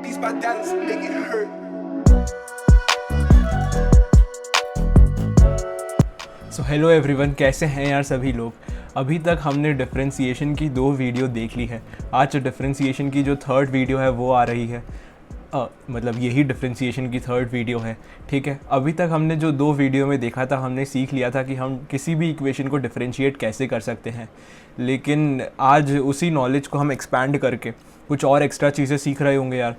Beats by Dallas, make it hurt. So hello everyone, कैसे हैं यार सभी लोग। अभी तक हमने डिफरेंशिएशन की 2 वीडियो देख ली है। आज डिफरेंशिएशन की जो 3rd वीडियो है वो आ रही है। मतलब यही डिफरेंशिएशन की 3rd वीडियो है, ठीक है। अभी तक हमने जो 2 वीडियो में देखा था, हमने सीख लिया था कि हम किसी भी इक्वेशन को डिफरेंशिएट कैसे कर सकते हैं। लेकिन आज उसी नॉलेज को हम एक्सपैंड करके कुछ और एक्स्ट्रा चीज़ें सीख रहे होंगे यार।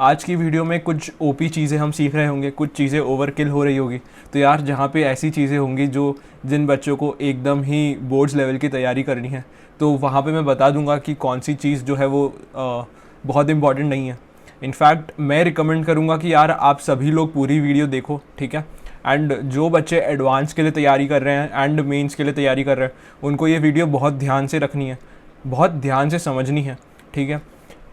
आज की वीडियो में कुछ ओपी चीज़ें हम सीख रहे होंगे, कुछ चीज़ें ओवरकिल हो रही होगी। तो यार जहाँ पे ऐसी चीज़ें होंगी जिन बच्चों को एकदम ही बोर्ड्स लेवल की तैयारी करनी है, तो वहाँ पे मैं बता दूंगा कि कौन सी चीज़ जो है वो बहुत इंपॉर्टेंट नहीं है। इनफैक्ट मैं रिकमेंड करूँगा कि यार आप सभी लोग पूरी वीडियो देखो, ठीक है। एंड जो बच्चे एडवांस के लिए तैयारी कर रहे हैं एंड मेंस के लिए तैयारी कर रहे हैं, उनको ये वीडियो बहुत ध्यान से रखनी है, बहुत ध्यान से समझनी है, ठीक है।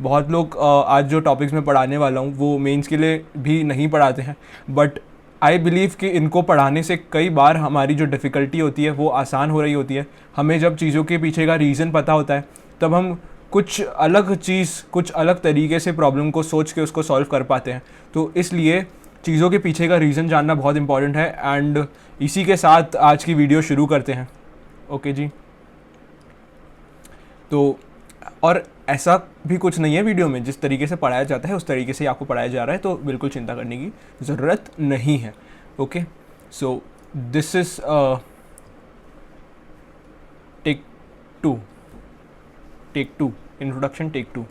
बहुत लोग आज जो टॉपिक्स में पढ़ाने वाला हूँ वो मेंस के लिए भी नहीं पढ़ाते हैं, बट आई बिलीव कि इनको पढ़ाने से कई बार हमारी जो डिफ़िकल्टी होती है वो आसान हो रही होती है। हमें जब चीज़ों के पीछे का रीज़न पता होता है, तब हम कुछ अलग तरीके से प्रॉब्लम को सोच के उसको सॉल्व कर पाते हैं। तो इसलिए चीज़ों के पीछे का रीज़न जानना बहुत इंपॉर्टेंट है। एंड इसी के साथ आज की वीडियो शुरू करते हैं। ओके जी। तो और ऐसा भी कुछ नहीं है वीडियो में, जिस तरीके से पढ़ाया जाता है उस तरीके से आपको पढ़ाया जा रहा है, तो बिल्कुल चिंता करने की ज़रूरत नहीं है। Okay, so this is take two introduction, take 2।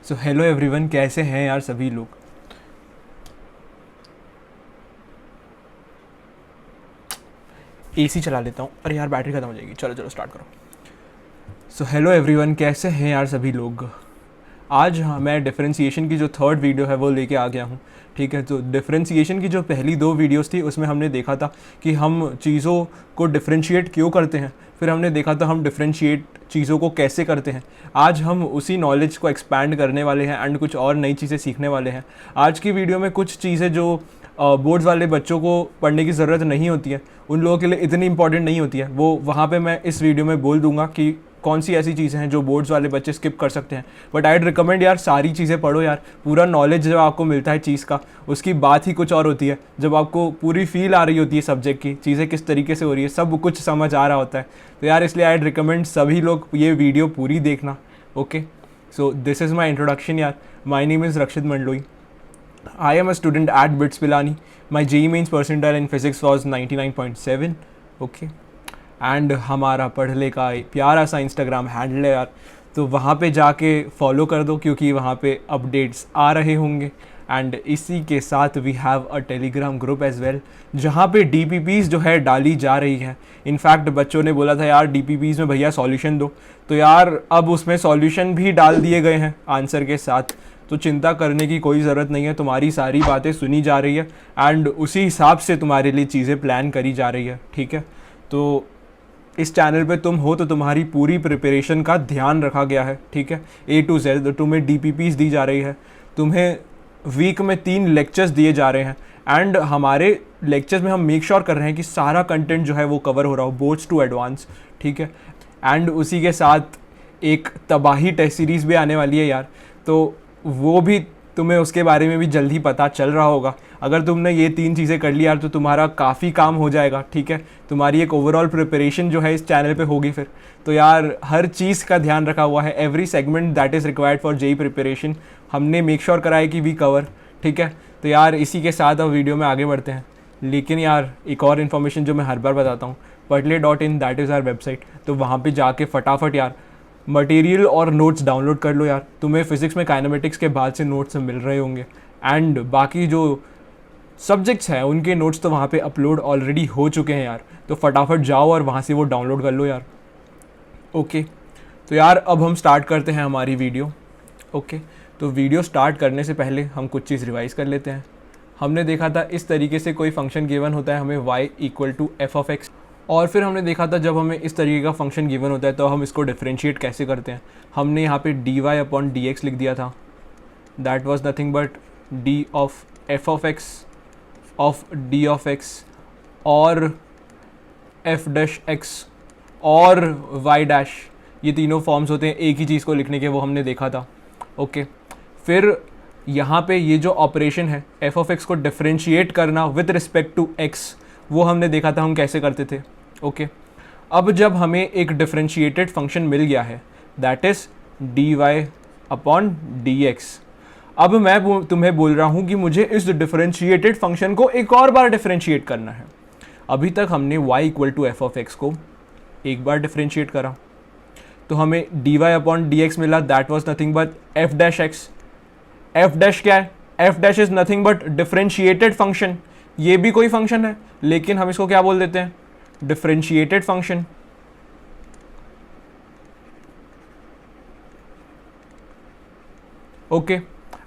So hello everyone, कैसे हैं यार सभी लोग। एसी चला लेता हूँ, अरे यार बैटरी ख़त्म हो जाएगी। चलो स्टार्ट करो। सो हेलो एवरीवन, कैसे हैं यार सभी लोग। आज मैं डिफरेंशिएशन की जो 3rd वीडियो है वो लेके आ गया हूँ, ठीक है। तो डिफरेंशिएशन की जो पहली 2 वीडियोस थी उसमें हमने देखा था कि हम चीज़ों को डिफरेंशिएट क्यों करते हैं, फिर हमने देखा था हम डिफरेंशिएट चीज़ों को कैसे करते हैं। आज हम उसी नॉलेज को एक्सपैंड करने वाले हैं एंड कुछ और नई चीज़ें सीखने वाले हैं। आज की वीडियो में कुछ चीज़ें जो बोर्ड्स वाले बच्चों को पढ़ने की ज़रूरत नहीं होती है, उन लोगों के लिए इतनी इंपॉर्टेंट नहीं होती है, वो वहाँ पे मैं इस वीडियो में बोल दूंगा कि कौन सी ऐसी चीज़ें हैं जो बोर्ड्स वाले बच्चे स्किप कर सकते हैं। बट आईड रिकमेंड यार सारी चीज़ें पढ़ो यार। पूरा नॉलेज जब आपको मिलता है चीज़ का, उसकी बात ही कुछ और होती है। जब आपको पूरी फील आ रही होती है सब्जेक्ट की, चीज़ें किस तरीके से हो रही है, सब कुछ समझ आ रहा होता है। तो यार इसलिए आईड रिकमेंड सभी लोग ये वीडियो पूरी देखना। Okay, so this is my introduction यार। My name is Rakshit Mandloi. I am a student at BITS Pilani. My JEE Mains percentile in physics was 99.7. Okay, and हमारा पढ़ले का प्यारा सा इंस्टाग्राम हैंडल है यार, तो वहाँ पे जाके फॉलो कर दो क्योंकि वहाँ पे अपडेट्स आ रहे होंगे। एंड इसी के साथ we have a Telegram group as well, जहाँ पे DPPs जो है डाली जा रही है। इनफैक्ट बच्चों ने बोला था यार DPPs में भैया सॉल्यूशन दो, तो यार अब उसमें सॉल्यूशन भी डाल दिए गए हैं आंसर के साथ। तो चिंता करने की कोई ज़रूरत नहीं है, तुम्हारी सारी बातें सुनी जा रही है एंड उसी हिसाब से तुम्हारे लिए चीज़ें प्लान करी जा रही है, ठीक है। तो इस चैनल पे तुम हो तो तुम्हारी पूरी प्रिपरेशन का ध्यान रखा गया है, ठीक है। A to Z तुम्हें DPPs दी जा रही है, तुम्हें वीक में 3 लेक्चर्स दिए जा रहे हैं एंड हमारे लेक्चर्स में हम मेक श्योर कर रहे हैं कि सारा कंटेंट जो है वो कवर हो रहा हो, बोर्ड्स टू एडवांस, ठीक है। एंड उसी के साथ एक तबाही टेस्ट सीरीज़ भी आने वाली है यार, तो वो भी तुम्हें उसके बारे में भी जल्द ही पता चल रहा होगा। अगर तुमने ये 3 चीज़ें कर ली यार तो तुम्हारा काफ़ी काम हो जाएगा, ठीक है। तुम्हारी एक ओवरऑल प्रिपरेशन जो है इस चैनल पे होगी फिर। तो यार हर चीज़ का ध्यान रखा हुआ है, every segment that is required for JEE preparation हमने मेक श्योर करा है कि वी कवर, ठीक है। तो यार इसी के साथ अब वीडियो में आगे बढ़ते हैं। लेकिन यार एक और इन्फॉर्मेशन जो मैं हर बार बताता हूँ, padle.in that is our website. तो वहाँ पर जाके फटाफट यार मटेरियल और नोट्स डाउनलोड कर लो यार। तुम्हें फिज़िक्स में काइनेमेटिक्स के बाद से नोट्स मिल रहे होंगे एंड बाकी जो सब्जेक्ट्स हैं उनके नोट्स तो वहाँ पे अपलोड ऑलरेडी हो चुके हैं यार। तो फटाफट जाओ और वहाँ से वो डाउनलोड कर लो यार। ओके, तो यार अब हम स्टार्ट करते हैं हमारी वीडियो। ओके, तो वीडियो स्टार्ट करने से पहले हम कुछ चीज़ रिवाइज़ कर लेते हैं। हमने देखा था इस तरीके से कोई फंक्शन गिवन होता है हमें y = f(x), और फिर हमने देखा था जब हमें इस तरीके का फंक्शन गिवन होता है तो हम इसको डिफरेंशिएट कैसे करते हैं। हमने यहाँ पे dy/dx लिख दिया था, that was nothing but d of f(x) of d of x और f'(x) और y', ये तीनों फॉर्म्स होते हैं एक ही चीज़ को लिखने के, वो हमने देखा था। ओके, फिर यहाँ पे ये जो ऑपरेशन है एफ ऑफ एक्स को डिफ्रेंशिएट करना विथ रिस्पेक्ट टू एक्स, वो हमने देखा था हम कैसे करते थे। ओके, अब जब हमें एक डिफ्रेंशिएटेड फंक्शन मिल गया है that is d y upon d x, अब मैं तुम्हें बोल रहा हूँ कि मुझे इस डिफ्रेंशिएटेड फंक्शन को एक और बार डिफ्रेंशिएट करना है। अभी तक हमने y equal to f of x को एक बार डिफ्रेंशिएट करा तो हमें d y upon d x मिला, that was nothing but f dash x. F dash क्या है? F dash is nothing but differentiated function. ये भी कोई फंक्शन है लेकिन हम इसको क्या बोल देते हैं? Differentiated function. ओके,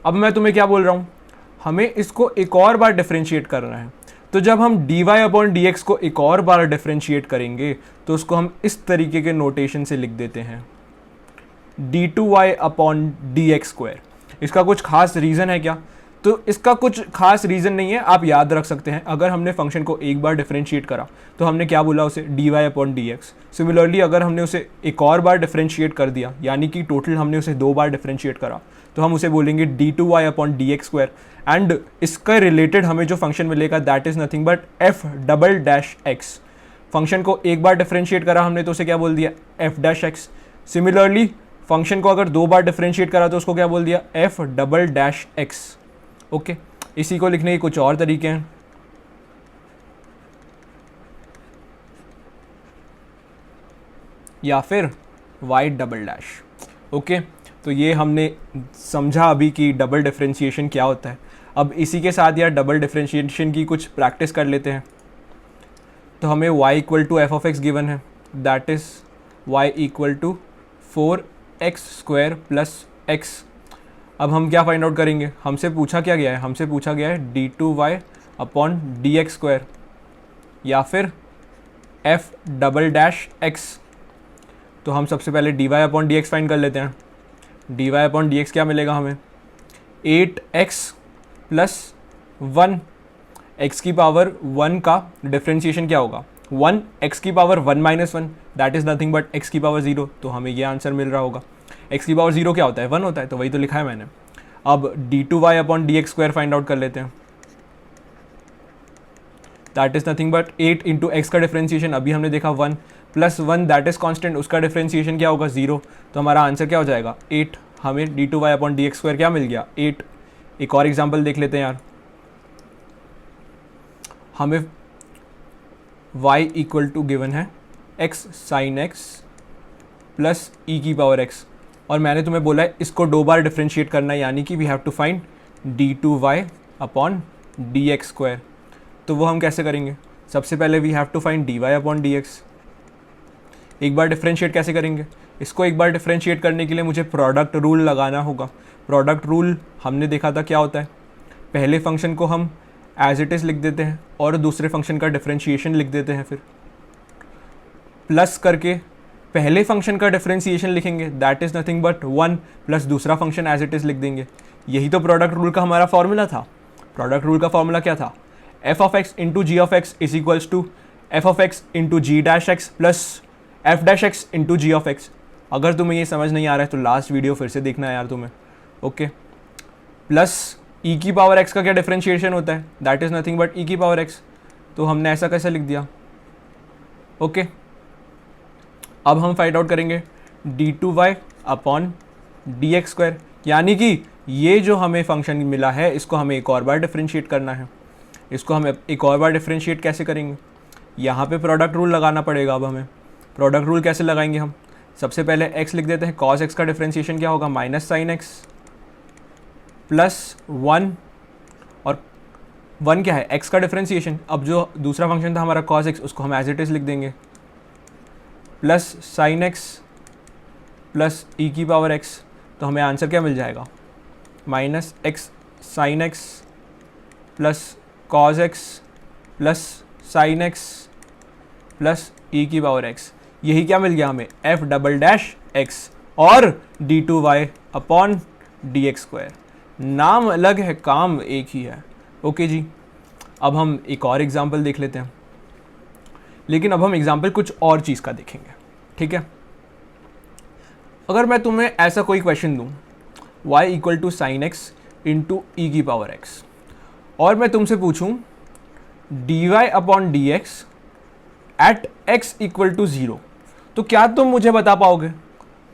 अब मैं तुम्हें क्या बोल रहा हूं, हमें इसको एक और बार डिफ्रेंशिएट करना है। तो जब हम d y upon d x को एक और बार डिफ्रेंशिएट करेंगे तो उसको हम इस तरीके के नोटेशन से लिख देते हैं, d two y upon d x square. इसका कुछ खास रीज़न है क्या? तो इसका कुछ खास रीज़न नहीं है, आप याद रख सकते हैं। अगर हमने फंक्शन को एक बार डिफ्रेंशिएट करा तो हमने क्या बोला उसे? D y upon d x. Similarly अगर हमने उसे एक और बार डिफ्रेंशिएट कर दिया, यानी कि टोटल हमने उसे 2 बार डिफ्रेंशिएट करा, तो हम उसे बोलेंगे d two y upon d x square. And इसका रिलेटेड हमें जो फंक्शन मिलेगा that is nothing but f double dash x. Function को एक बार डिफ्रेंशिएट करा हमने तो उसे क्या बोल दिया? F dash x. Similarly function को अगर 2 बार डिफ्रेंशिएट करा तो उसको क्या बोल दिया? F double dash x. Okay, इसी को लिखने के कुछ और तरीके हैं। या फिर वाई डबल डैश। ओके, तो ये हमने समझा अभी कि डबल डिफ्रेंशिएशन क्या होता है। अब इसी के साथ यार डबल डिफ्रेंशिएशन की कुछ प्रैक्टिस कर लेते हैं। तो हमें y equal to f of x given है, that is y equal to 4x square plus x. अब हम क्या फाइंड आउट करेंगे? हमसे पूछा क्या गया है? हमसे पूछा गया है d two y upon d x square या फिर एफ डबल डैश एक्स। तो हम सबसे पहले d y upon d x find कर लेते हैं। D y upon d x क्या मिलेगा हमें? 8x plus 1। एक्स की पावर 1 का डिफ्रेंशिएशन क्या होगा? 1 एक्स की power 1 minus 1, that is nothing but x की पावर 0। तो हमें ये आंसर मिल रहा होगा। एक्स की पावर 0 क्या होता है? 1 होता है, तो वही तो लिखा है मैंने। अब d two y upon d x square find out कर लेते हैं, that is nothing but 8 into x का डिफ्रेंशिएशन अभी हमने देखा 1 प्लस 1 दैट इज़ कॉन्स्टेंट, उसका डिफ्रेंशिएशन क्या होगा? 0। तो हमारा आंसर क्या हो जाएगा? 8। हमें d two y upon d x square क्या मिल गया? 8। एक और एग्जाम्पल देख लेते हैं यार। हमें y इक्वल टू गिवन है x sign x plus e की पावर x, और मैंने तुम्हें बोला है इसको 2 बार डिफ्रेंशिएट करना है, यानी कि we have to find d two y upon d x square. तो वो हम कैसे करेंगे? सबसे पहले we have to find d y upon d x. एक बार डिफ्रेंशिएट कैसे करेंगे? इसको एक बार डिफ्रेंशिएट करने के लिए मुझे प्रोडक्ट रूल लगाना होगा। प्रोडक्ट रूल हमने देखा था क्या होता है? पहले फंक्शन को हम एज इट इज़ लिख देते हैं और दूसरे फंक्शन का डिफ्रेंशिएशन लिख देते हैं, फिर प्लस करके पहले फंक्शन का डिफ्रेंशिएशन लिखेंगे, that is nothing but 1 plus दूसरा फंक्शन एज इट इज़ लिख देंगे। यही तो प्रोडक्ट रूल का हमारा फॉर्मूला था। प्रोडक्ट रूल का फॉर्मूला क्या था? F of x into g of x is equals to f of x into g dash x plus f dash x into g of x. अगर तुम्हें ये समझ नहीं आ रहा है तो लास्ट वीडियो फिर से देखना है यार तुम्हें। ओके, प्लस ई की पावर एक्स का क्या डिफ्रेंशिएशन होता है? दैट इज़ नथिंग बट ई की पावर एक्स। तो हमने ऐसा कैसे लिख दिया? ओके, अब हम फाइंड आउट करेंगे d two y upon d x square, यानी कि ये जो हमें फंक्शन मिला है इसको हमें एक और बार डिफ्रेंशिएट करना है। इसको हम एक और बार डिफ्रेंशिएट कैसे करेंगे? यहाँ पे प्रोडक्ट रूल लगाना पड़ेगा। अब हमें प्रोडक्ट रूल कैसे लगाएंगे? हम सबसे पहले x लिख देते हैं, कॉस x का डिफ्रेंशिएशन क्या होगा? माइनस साइन x प्लस 1, और 1 क्या है? x का डिफ्रेंशिएशन। अब जो दूसरा फंक्शन था हमारा cos x, उसको हम एज इट इज़ लिख देंगे, plus sine x plus e की पावर x। तो हमें आंसर क्या मिल जाएगा? Minus x sine x plus cos x plus sine x plus e की पावर x। यही क्या मिल गया हमें? एफ डबल डैश एक्स और d two y upon d x square. नाम अलग है, काम एक ही है। ओके जी, अब हम एक और एग्जाम्पल देख लेते हैं, लेकिन अब हम एग्जाम्पल कुछ और चीज़ का देखेंगे, ठीक है? अगर मैं तुम्हें ऐसा कोई क्वेश्चन दूँ y equal to sine x into e की पावर एक्स, और मैं तुमसे पूछूं d y upon d x at x equal to zero, तो क्या तुम मुझे बता पाओगे?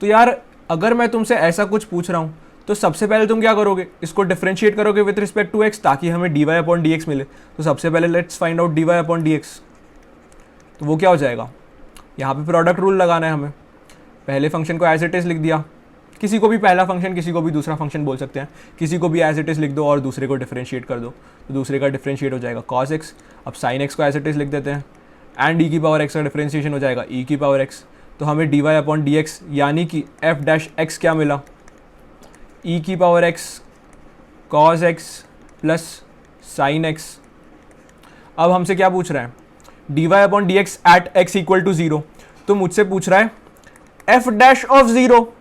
तो यार अगर मैं तुमसे ऐसा कुछ पूछ रहा हूँ तो सबसे पहले तुम क्या करोगे, इसको डिफरेंशिएट करोगे विथ रिस्पेक्ट टू एक्स ताकि हमें d y upon d x मिले। तो सबसे पहले let's find out d y upon d x, तो वो क्या हो जाएगा, यहाँ पे प्रोडक्ट रूल लगाना है हमें। पहले फंक्शन को एज इट इज़ लिख दिया, किसी को भी पहला फंक्शन किसी को भी दूसरा फंक्शन बोल सकते हैं, किसी को भी एज इट इज़ लिख दो और दूसरे को डिफरेंशिएट कर दो, तो दूसरे का डिफरेंशिएट हो जाएगा कॉस एक्स। अब साइन एक्स को एज इट इज़ लिख देते हैं एंड ई की पावर एक्स का डिफरेंशिएशन हो जाएगा ई की पावर एक्स। तो हमें d y upon d x यानी कि एफ डैश एक्स क्या मिला, ई की power x cos x plus sine x. अब हमसे क्या पूछ रहा है, d y upon d x at x equal to zero, तो मुझसे पूछ रहा है f dash of zero.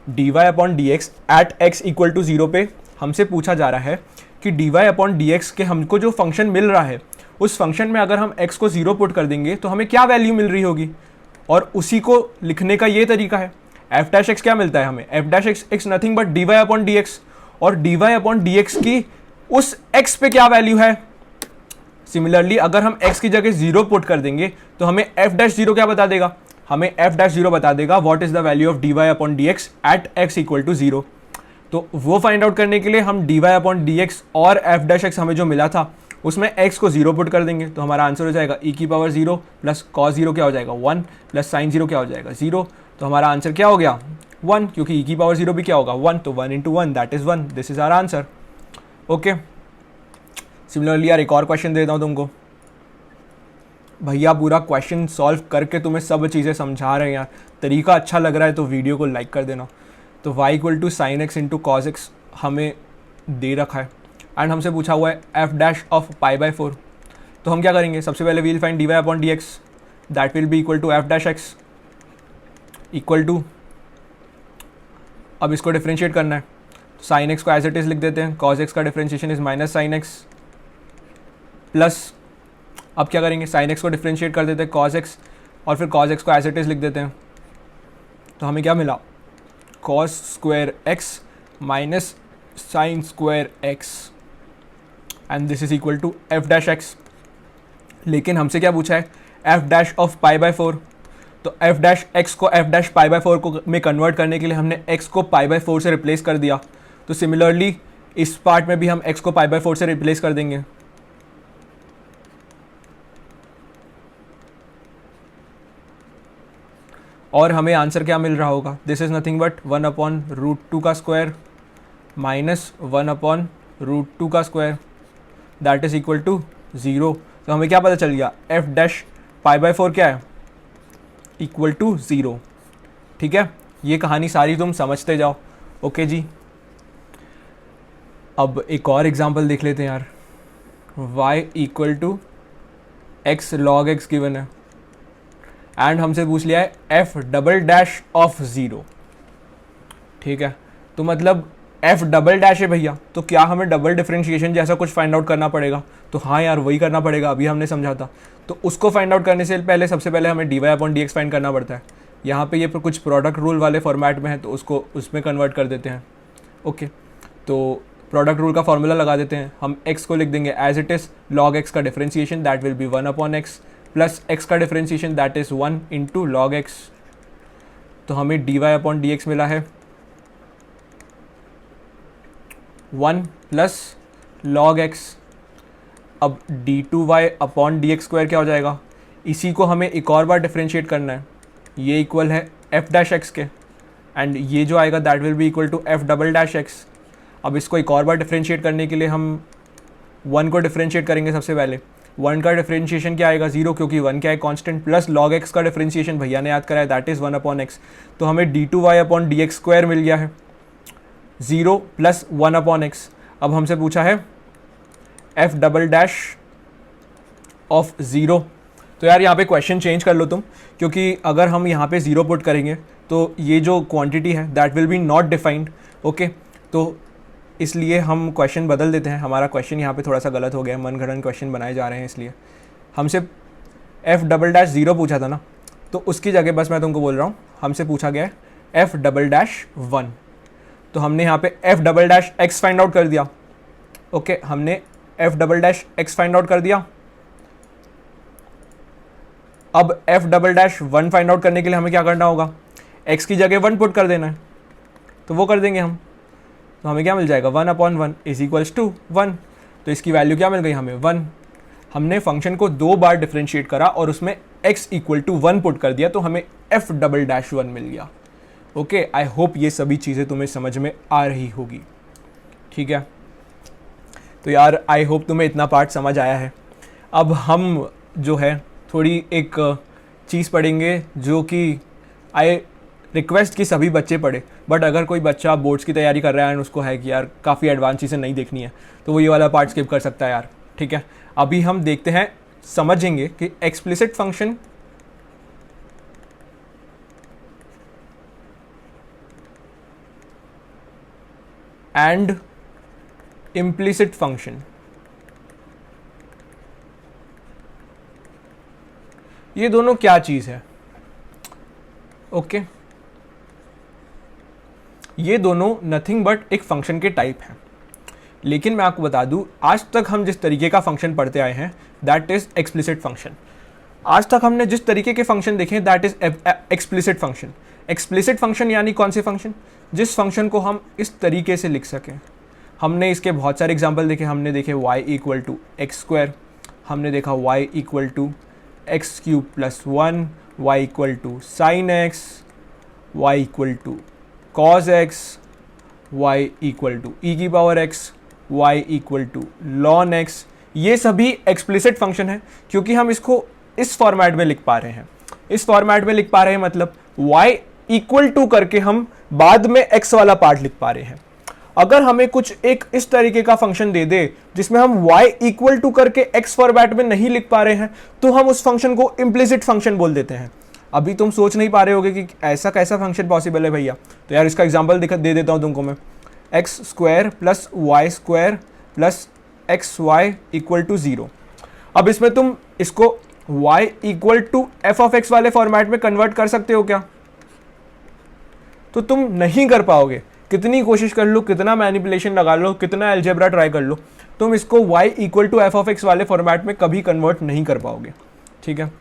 D y upon d x at x equal to zero पे हमसे पूछा जा रहा है कि d y upon d x के हमको जो फंक्शन मिल रहा है उस फंक्शन में अगर हम x को ज़ीरो पुट कर देंगे तो हमें क्या वैल्यू मिल रही होगी, और उसी को लिखने का ये तरीका है। एफ डैश एक्स क्या मिलता है हमें, f dash x nothing but d y upon d x, और d y upon d x की उस x पे क्या वैल्यू है। सिमिलरली अगर हम x की जगह ज़ीरो पुट कर देंगे तो हमें एफ डैश ज़ीरो क्या बता देगा, हमें एफ डैश ज़ीरो बता देगा what is the value of d y upon d x at x equal to zero. तो वो फाइंड आउट करने के लिए हम d y upon d x और एफ डैश एक्स हमें जो मिला था उसमें x को ज़ीरो पुट कर देंगे, तो हमारा आंसर हो जाएगा e की power zero plus cos zero क्या हो जाएगा 1 प्लस साइन ज़ीरो क्या हो जाएगा 0। तो हमारा आंसर क्या हो गया 1, क्योंकि e की पावर ज़ीरो भी क्या होगा 1, तो 1 into 1 that is 1, this is our answer. Okay, similarly यार एक और क्वेश्चन देता हूँ तुमको। भैया पूरा क्वेश्चन सॉल्व करके तुम्हें सब चीज़ें समझा रहे हैं यार, तरीका अच्छा लग रहा है तो वीडियो को लाइक कर देना। तो y equal to sine x into cos x हमें दे रखा है एंड हमसे पूछा हुआ है f dash of pi by 4। तो हम क्या करेंगे, सबसे पहले we'll find d y upon d x, that will be equal to f dash x equal to, अब इसको डिफरेंशिएट करना है तो साइन एक्स को एज इट इज़ लिख देते हैं, कॉस एक्स का differentiation is minus sine x plus, अब क्या करेंगे साइन एक्स को डिफरेंशिएट कर देते हैं कॉस एक्स और फिर कॉस एक्स को एज इट इज़ लिख देते हैं, तो हमें क्या मिला cos square x minus sine square x and this is equal to f dash x. लेकिन हमसे क्या पूछा है f dash of pi by 4, तो एफ डैश एक्स को एफ डैश पाई बाई 4 को में कन्वर्ट करने के लिए हमने एक्स को पाई बाई 4 से रिप्लेस कर दिया। तो सिमिलरली इस पार्ट में भी हम एक्स को पाई बाई 4 से रिप्लेस कर देंगे, और हमें आंसर क्या मिल रहा होगा, this is nothing but 1 upon root 2 का स्क्वायर माइनस 1 अपॉन रूट 2 का square that is equal to 0। तो हमें क्या पता चल गया एफ डैश पाई बाई 4 क्या है इक्वल टू 0। ठीक है, ये कहानी सारी तुम समझते जाओ। ओके जी, अब एक और एग्जांपल देख लेते हैं यार। y equal to x log x given है एंड हमसे पूछ लिया है एफ डबल डैश ऑफ 0। ठीक है, तो मतलब एफ डबल डैश है भैया, तो क्या हमें डबल डिफरेंशिएशन जैसा कुछ फाइंड आउट करना पड़ेगा? तो हाँ यार वही करना पड़ेगा, अभी हमने समझा था। तो उसको फाइंड आउट करने से पहले सबसे पहले हमें d y upon d x find करना पड़ता है। यहाँ पे ये कुछ प्रोडक्ट रूल वाले फॉर्मेट में है तो उसको उसमें कन्वर्ट कर देते हैं। ओके, तो प्रोडक्ट रूल का फॉर्मूला लगा देते हैं। हम x को लिख देंगे as it is log x का differentiation that will be 1 upon x plus x का differentiation that is 1 into log x. तो हमें d y upon d x मिला है 1 प्लस लॉग एक्स। अब d two y upon d x square क्या हो जाएगा, इसी को हमें एक और बार डिफरेंशिएट करना है। ये इक्वल है एफ डैश एक्स के एंड ये जो आएगा that will be equal to f double dash x. अब इसको एक और बार डिफरेंशिएट करने के लिए हम 1 को डिफरेंशिएट करेंगे। सबसे पहले 1 का डिफरेंशिएशन क्या आएगा 0, क्योंकि 1 क्या है कांस्टेंट, प्लस लॉग एक्स का डिफरेंशिएशन भैया ने याद कराया दैट इज़ 1 अपॉन एक्स। तो हमें d two y upon d x square मिल गया है 0 प्लस 1 अपॉन एक्स। अब हमसे पूछा है एफ डबल डैश ऑफ 0। तो यार यहाँ पे क्वेश्चन चेंज कर लो तुम, क्योंकि अगर हम यहाँ पे 0 पुट करेंगे तो ये जो क्वांटिटी है that will B not defined. Okay, तो इसलिए हम क्वेश्चन बदल देते हैं। हमारा क्वेश्चन यहाँ पे थोड़ा सा गलत हो गया है, मनगढ़ंत क्वेश्चन बनाए जा रहे हैं, इसलिए हमसे एफ डबल डैश 0 पूछा था ना, तो उसकी जगह बस मैं तुमको बोल रहा हूँ हमसे पूछा गया है एफ डबल डैश 1। तो हमने यहाँ पे F double dash x find out कर दिया। ओके, हमने F double dash x find out कर दिया। अब F double dash one find out करने के लिए हमें क्या करना होगा, एक्स की जगह वन पुट कर देना है, तो वो कर देंगे हम। तो हमें क्या मिल जाएगा, 1/1 इज इक्वल्स टू 1। तो इसकी वैल्यू क्या मिल गई हमें, 1। हमने फंक्शन को 2 बार डिफरेंशिएट करा और उसमें x इक्वल टू 1 पुट कर दिया, तो हमें f डबल डैश 1 मिल गया। ओके, आई होप ये सभी चीज़ें तुम्हें समझ में आ रही होगी। ठीक है, तो यार आई होप तुम्हें इतना पार्ट समझ आया है। अब हम जो है थोड़ी एक चीज़ पढ़ेंगे जो कि आई रिक्वेस्ट कि सभी बच्चे पढ़े, बट अगर कोई बच्चा बोर्ड्स की तैयारी कर रहा है और उसको है कि यार काफ़ी एडवांस चीज़ें नहीं देखनी है, तो वो ये वाला पार्ट स्किप कर सकता है यार। ठीक है, अभी हम देखते हैं, समझेंगे कि explicit function and implicit function, ये दोनों क्या चीज़ है। ओके, ये दोनों नथिंग बट एक फंक्शन के टाइप हैं। लेकिन मैं आपको बता दूं, आज तक हम जिस तरीके का फंक्शन पढ़ते आए हैं दैट इज एक्सप्लिसिट फंक्शन। आज तक हमने जिस तरीके के फंक्शन देखे that is explicit function. Explicit function यानी कौन से फंक्शन, जिस फंक्शन को हम इस तरीके से लिख सकें। हमने इसके बहुत सारे एग्जाम्पल देखे। हमने देखे y equal to x square, हमने देखा y equal to x cube plus 1, y equal to sine x, y equal to cos x, y equal to e की power x, y equal to ln x। ये सभी explicit function है क्योंकि हम इसको इस फॉर्मेट में लिख पा रहे हैं। इस फॉर्मेट में लिख पा रहे हैं मतलब y इक्वल टू करके हम बाद में x वाला पार्ट लिख पा रहे हैं। अगर हमें कुछ एक इस तरीके का फंक्शन दे दे जिसमें हम y इक्वल टू करके x फॉर्मेट में नहीं लिख पा रहे हैं, तो हम उस फंक्शन को इम्प्लिसिट फंक्शन बोल देते हैं। अभी तुम सोच नहीं पा रहे होगे कि ऐसा कैसा फंक्शन पॉसिबल है भैया, तो यार इसका एग्जांपल दे देता हूं तुमको मैं। X square plus y square plus x y equal to 0। अब इसमें तुम इसको y equal to f of x वाले फॉर्मेट में कन्वर्ट कर सकते हो क्या? तो तुम नहीं कर पाओगे, कितनी कोशिश कर लो, कितना मैनिपुलेशन लगा लो, कितना अलजेब्रा ट्राई कर लो, तुम इसको y equal to f of x वाले फॉर्मेट में कभी कन्वर्ट नहीं कर पाओगे। ठीक है,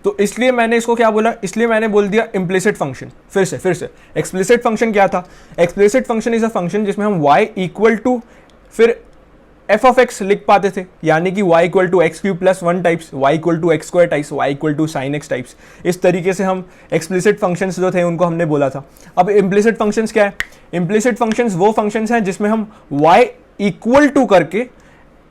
तो इसलिए मैंने इसको क्या बोला, इसलिए मैंने बोल दिया इम्प्लिसिट फंक्शन। फिर से एक्सप्लिसिट फंक्शन क्या था? Explicit function is a function जिसमें हम y इक्वल टू फिर एफ ऑफ एक्स लिख पाते थे, यानी कि y equal to x cube plus 1 types, y equal to x square types, y equal to sine x types. इस तरीके से हम एक्सप्लिसिट फंक्शंस जो थे उनको हमने बोला था। अब इम्प्लिसिट फंक्शंस क्या है? इम्प्लिसिट फंक्शंस वो फंक्शंस हैं जिसमें हम y इक्वल टू करके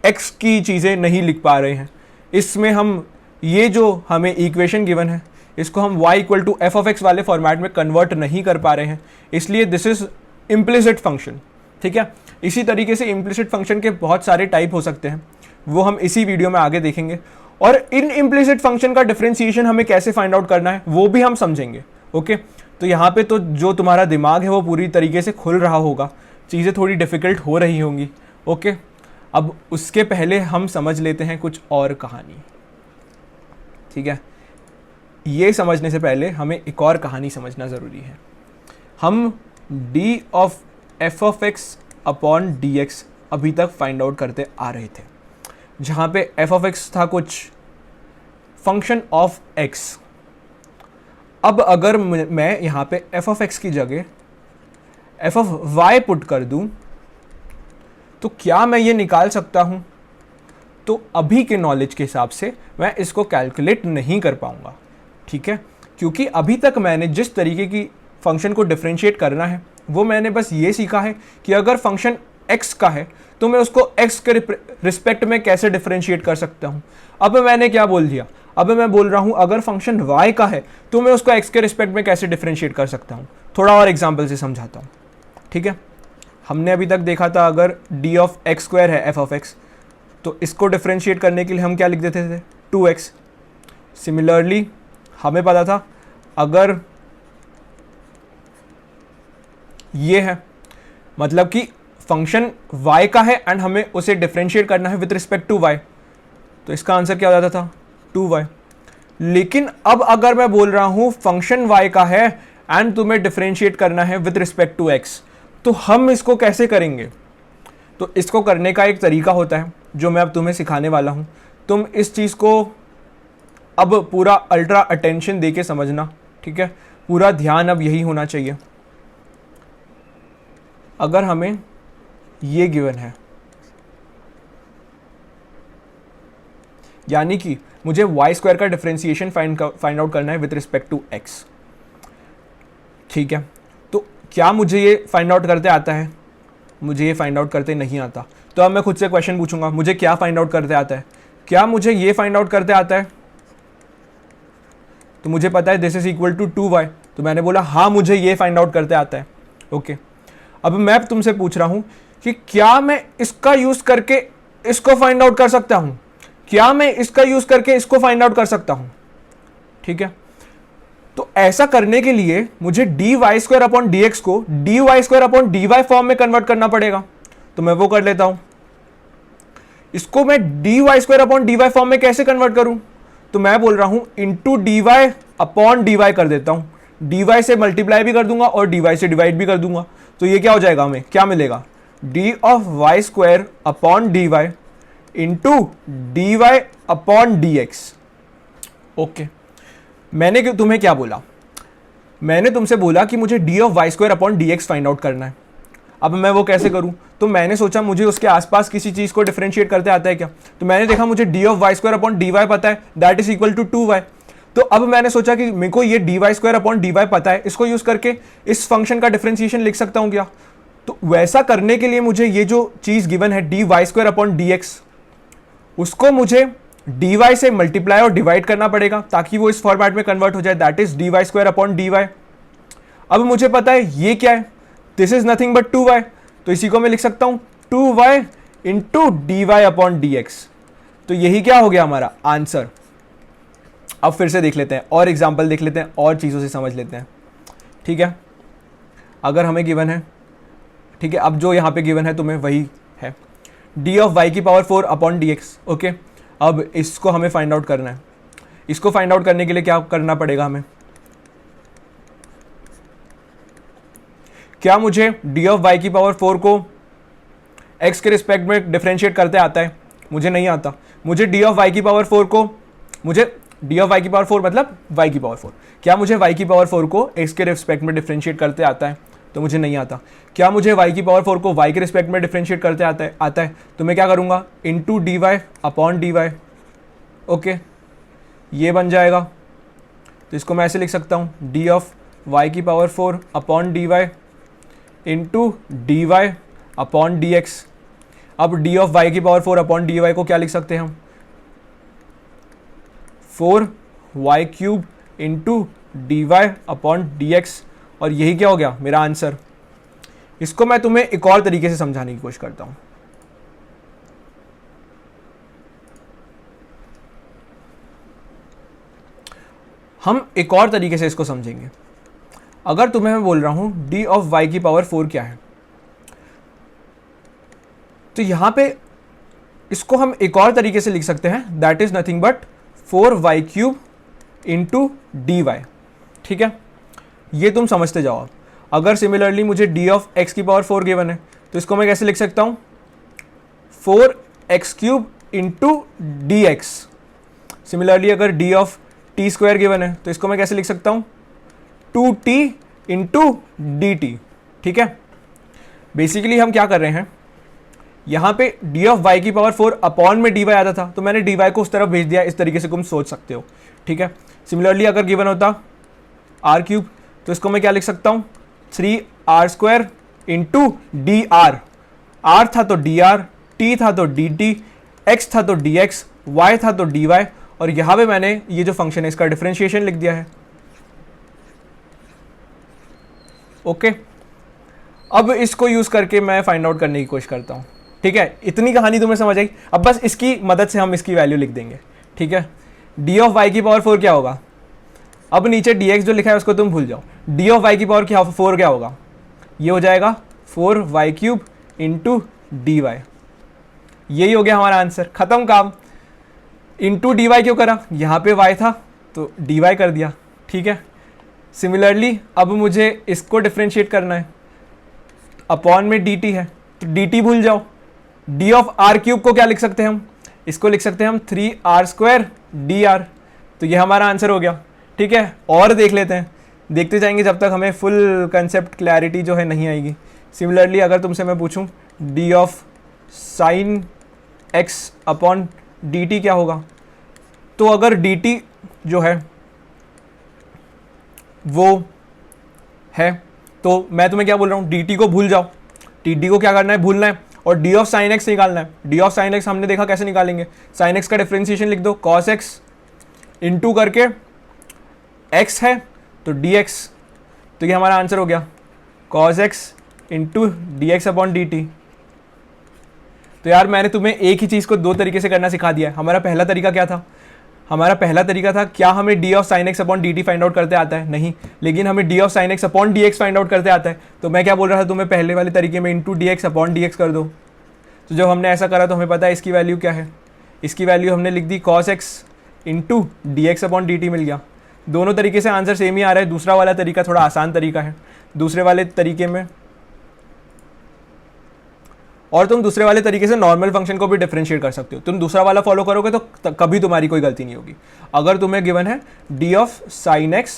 x की चीज़ें नहीं लिख पा रहे हैं। इसमें हम ये जो हमें इक्वेशन गिवन है इसको हम y equal to f of x वाले फॉर्मेट में कन्वर्ट नहीं कर पा रहे हैं, इसलिए दिस इज इम्प्लिसिट फंक्शन। ठीक है, इसी तरीके से इम्प्लिसिट फंक्शन के बहुत सारे टाइप हो सकते हैं, वो हम इसी वीडियो में आगे देखेंगे। और इन इम्प्लिसिट फंक्शन का डिफरेंशिएशन हमें कैसे फाइंड आउट करना है वो भी हम समझेंगे। ओके, तो यहाँ पे तो जो तुम्हारा दिमाग है वो पूरी तरीके से खुल रहा होगा, चीज़ें थोड़ी डिफ़िकल्ट हो रही होंगी। ओके, अब उसके पहले हम समझ लेते हैं कुछ और कहानी। ठीक है, ये समझने से पहले हमें एक और कहानी समझना ज़रूरी है। हम D of F of x upon d x अभी तक फाइंड आउट करते आ रहे थे, जहाँ पे एफ ऑफ एक्स था कुछ फंक्शन ऑफ एक्स। अब अगर मैं यहाँ पे एफ ऑफ एक्स की जगह एफ ऑफ वाई पुट कर दूँ तो क्या मैं ये निकाल सकता हूँ? तो अभी के नॉलेज के हिसाब से मैं इसको कैलकुलेट नहीं कर पाऊँगा। ठीक है, क्योंकि अभी तक मैंने जिस तरीके की फंक्शन को डिफरेंशिएट करना है वो मैंने बस ये सीखा है कि अगर फंक्शन x का है तो मैं उसको x के रिस्पेक्ट में कैसे डिफरेंशिएट कर सकता हूँ। अब मैंने क्या बोल दिया, अब मैं बोल रहा हूँ अगर फंक्शन y का है तो मैं उसको x के रिस्पेक्ट में कैसे डिफरेंशिएट कर सकता हूँ। थोड़ा और एग्जाम्पल से समझाता हूँ। ठीक है, हमने अभी तक देखा था अगर d ऑफ एक्स स्क्वायर है f ऑफ x, तो इसको डिफरेंशिएट करने के लिए हम क्या लिख देते थे, 2x। सिमिलरली हमें पता था अगर ये है, मतलब कि फंक्शन y का है एंड हमें उसे डिफरेंशिएट करना है विद रिस्पेक्ट टू y, तो इसका आंसर क्या हो जाता था, 2y। लेकिन अब अगर मैं बोल रहा हूँ फंक्शन y का है एंड तुम्हें डिफरेंशिएट करना है विद रिस्पेक्ट टू एक्स। तो हम इसको कैसे करेंगे? तो इसको करने का एक तरीका होता है जो मैं अब तुम्हें सिखाने वाला हूँ। तुम इस चीज़ को अब पूरा अल्ट्रा अटेंशन दे के समझना, ठीक है? पूरा ध्यान अब यही होना चाहिए। अगर हमें ये गिवन है, यानी कि मुझे वाई स्क्वायर का डिफरेंशिएशन फाइंड आउट करना है विद रिस्पेक्ट टू एक्स, ठीक है? तो क्या मुझे ये फाइंड आउट करते आता है? मुझे ये फाइंड आउट करते नहीं आता। तो अब मैं खुद से क्वेश्चन पूछूंगा, मुझे क्या फाइंड आउट करते आता है? क्या मुझे ये फाइंड आउट करते आता है? तो मुझे पता है this is equal to 2y, तो मैंने बोला हाँ मुझे ये फाइंड आउट करते आता है। ओके, अब मैं तुमसे पूछ रहा हूं कि क्या मैं इसका यूज करके इसको फाइंड आउट कर सकता हूं? क्या मैं इसका यूज करके इसको फाइंड आउट कर सकता हूं? ठीक है, तो ऐसा करने के लिए मुझे dy स्क्वायर अपॉन dx को dy square upon dy form में कन्वर्ट करना पड़ेगा। तो मैं वो कर लेता हूं। इसको मैं dy square upon dy form में कैसे कन्वर्ट करूं? तो मैं बोल रहा हूं इंटू dy अपॉन dy कर देता हूं। dy से मल्टीप्लाई भी कर दूंगा और dy से डिवाइड भी कर दूंगा। तो ये क्या हो जाएगा? हमें क्या मिलेगा? d of y square upon dy into dy upon dx। Okay, मैंने तुम्हें क्या बोला? मैंने तुमसे बोला कि मुझे d of y square upon dx find out करना है। अब मैं वो कैसे करूं? तो मैंने सोचा मुझे उसके आसपास किसी चीज को डिफरेंशिएट करते आता है क्या? तो मैंने देखा मुझे d of y square upon dy पता है, that is equal to 2y। तो अब मैंने सोचा कि मेरे को ये dy स्क्वायर अपॉन dy पता है, इसको यूज करके इस फंक्शन का डिफरेंशिएशन लिख सकता हूं क्या? तो वैसा करने के लिए मुझे ये जो चीज गिवन है dy स्क्वायर अपॉन dx, उसको मुझे dy से मल्टीप्लाई और डिवाइड करना पड़ेगा ताकि वो इस फॉर्मेट में कन्वर्ट हो जाए, that is dy square upon dy। अब मुझे पता है ये क्या है, this is nothing but 2y, तो इसी को मैं लिख सकता हूं 2y into dy upon dx। तो यही क्या हो गया हमारा आंसर। अब फिर से देख लेते हैं और एग्जाम्पल देख लेते हैं और चीज़ों से समझ लेते हैं, ठीक है? अगर हमें गिवन है, ठीक है, अब जो यहाँ पे गिवन है तुम्हें वही है d ऑफ y की पावर 4 अपॉन dx। ओके, अब इसको हमें फाइंड आउट करना है। इसको फाइंड आउट करने के लिए क्या करना पड़ेगा हमें? क्या मुझे d ऑफ y की पावर 4 को x के रिस्पेक्ट में डिफरेंशिएट करते आता है? मुझे नहीं आता। मुझे d ऑफ y की पावर 4 को d ऑफ y की पावर 4 मतलब y की पावर 4, क्या मुझे y की पावर 4 को x के रिस्पेक्ट में डिफरेंशिएट करते आता है? तो मुझे नहीं आता। क्या मुझे y की पावर 4 को y के रिस्पेक्ट में डिफरेंशिएट करते आता है? तो मैं क्या करूँगा? Into dy upon dy। Okay, ये बन जाएगा। तो इसको मैं ऐसे लिख सकता हूँ d ऑफ y की power 4 upon dy into dy upon dx। अब d ऑफ y की पावर 4 अपॉन dy को क्या लिख सकते हैं हम? 4y cube into dy upon dx, और यही क्या हो गया मेरा आंसर। इसको मैं तुम्हें एक और तरीके से समझाने की कोशिश करता हूं। हम एक और तरीके से इसको समझेंगे। अगर तुम्हें मैं बोल रहा हूं d ऑफ y की पावर 4 क्या है, तो यहां पे इसको हम एक और तरीके से लिख सकते हैं, that is nothing but 4y cube into dy। ठीक है, ये तुम समझते जाओ। अब अगर सिमिलरली मुझे d ऑफ x की पावर 4 गिवन है, तो इसको मैं कैसे लिख सकता हूं? 4x cube into dx। Similarly अगर d of t square given है, तो इसको मैं कैसे लिख सकता हूं? 2t into dt। ठीक है, बेसिकली हम क्या कर रहे हैं, यहाँ पे d ऑफ y की पावर 4 अपॉन में dy आता था, तो मैंने dy को उस तरफ भेज दिया। इस तरीके से तुम सोच सकते हो। ठीक है, सिमिलरली अगर गिवन होता r क्यूब, तो इसको मैं क्या लिख सकता हूँ? 3r square into dr। r था तो dr, t था तो dt, x था तो dx, y था तो dy, और यहाँ पे मैंने ये जो फंक्शन है इसका डिफरेंशिएशन लिख दिया है। ओके, अब इसको यूज करके मैं फाइंड आउट करने की कोशिश करता हूँ। ठीक है, इतनी कहानी तुम्हें समझ आई। अब बस इसकी मदद से हम इसकी वैल्यू लिख देंगे। ठीक है, d ऑफ y की पावर 4 क्या होगा? अब नीचे dx जो लिखा है उसको तुम भूल जाओ। d ऑफ y की पावर 4 क्या होगा? ये हो जाएगा 4y क्यूब इंटू dy। यही हो गया हमारा आंसर, खत्म काम। इंटू dy क्यों करा? यहाँ पे y था तो dy कर दिया। ठीक है, सिमिलरली अब मुझे इसको डिफ्रेंशिएट करना है, अपॉन में dt है तो dt भूल जाओ, d ऑफ आर क्यूब को क्या लिख सकते हैं हम, इसको लिख सकते हैं हम 3r² dr। तो ये हमारा आंसर हो गया। ठीक है, और देख लेते हैं, देखते जाएंगे जब तक हमें फुल कंसेप्ट क्लैरिटी जो है नहीं आएगी। सिमिलरली अगर तुमसे मैं पूछूं d of sine x upon dt क्या होगा, तो अगर dt जो है वो है तो मैं तुम्हें क्या बोल रहा हूँ, dt को भूल जाओ, dt को क्या करना है, भूलना है, और d ऑफ साइन x निकालना है। d ऑफ साइन x हमने देखा कैसे निकालेंगे, साइन x का डिफ्रेंसिएशन लिख दो, cos x इंटू करके x है तो dx, तो ये हमारा आंसर हो गया cos x into dx upon dt। तो यार मैंने तुम्हें एक ही चीज़ को दो तरीके से करना सिखा दिया है। हमारा पहला तरीका क्या था, हमारा पहला तरीका था क्या हमें d of sine x upon dt find out करते आता है, नहीं, लेकिन हमें d of sine x upon dx find out करते आता है। तो मैं क्या बोल रहा था तुम्हें, पहले वाले तरीके में इंटू dx अपॉन dx कर दो। तो जब हमने ऐसा करा तो हमें पता है इसकी वैल्यू क्या है, इसकी वैल्यू हमने लिख दी cos x into dx upon dt मिल गया। दोनों तरीके से आंसर सेम ही आ रहा है। दूसरा वाला तरीका थोड़ा आसान तरीका है, दूसरे वाले तरीके में, और तुम दूसरे वाले तरीके से नॉर्मल फंक्शन को भी डिफरेंशिएट कर सकते हो। तुम दूसरा वाला फॉलो करोगे तो कभी तुम्हारी कोई गलती नहीं होगी। अगर तुम्हें गिवन है d of sine x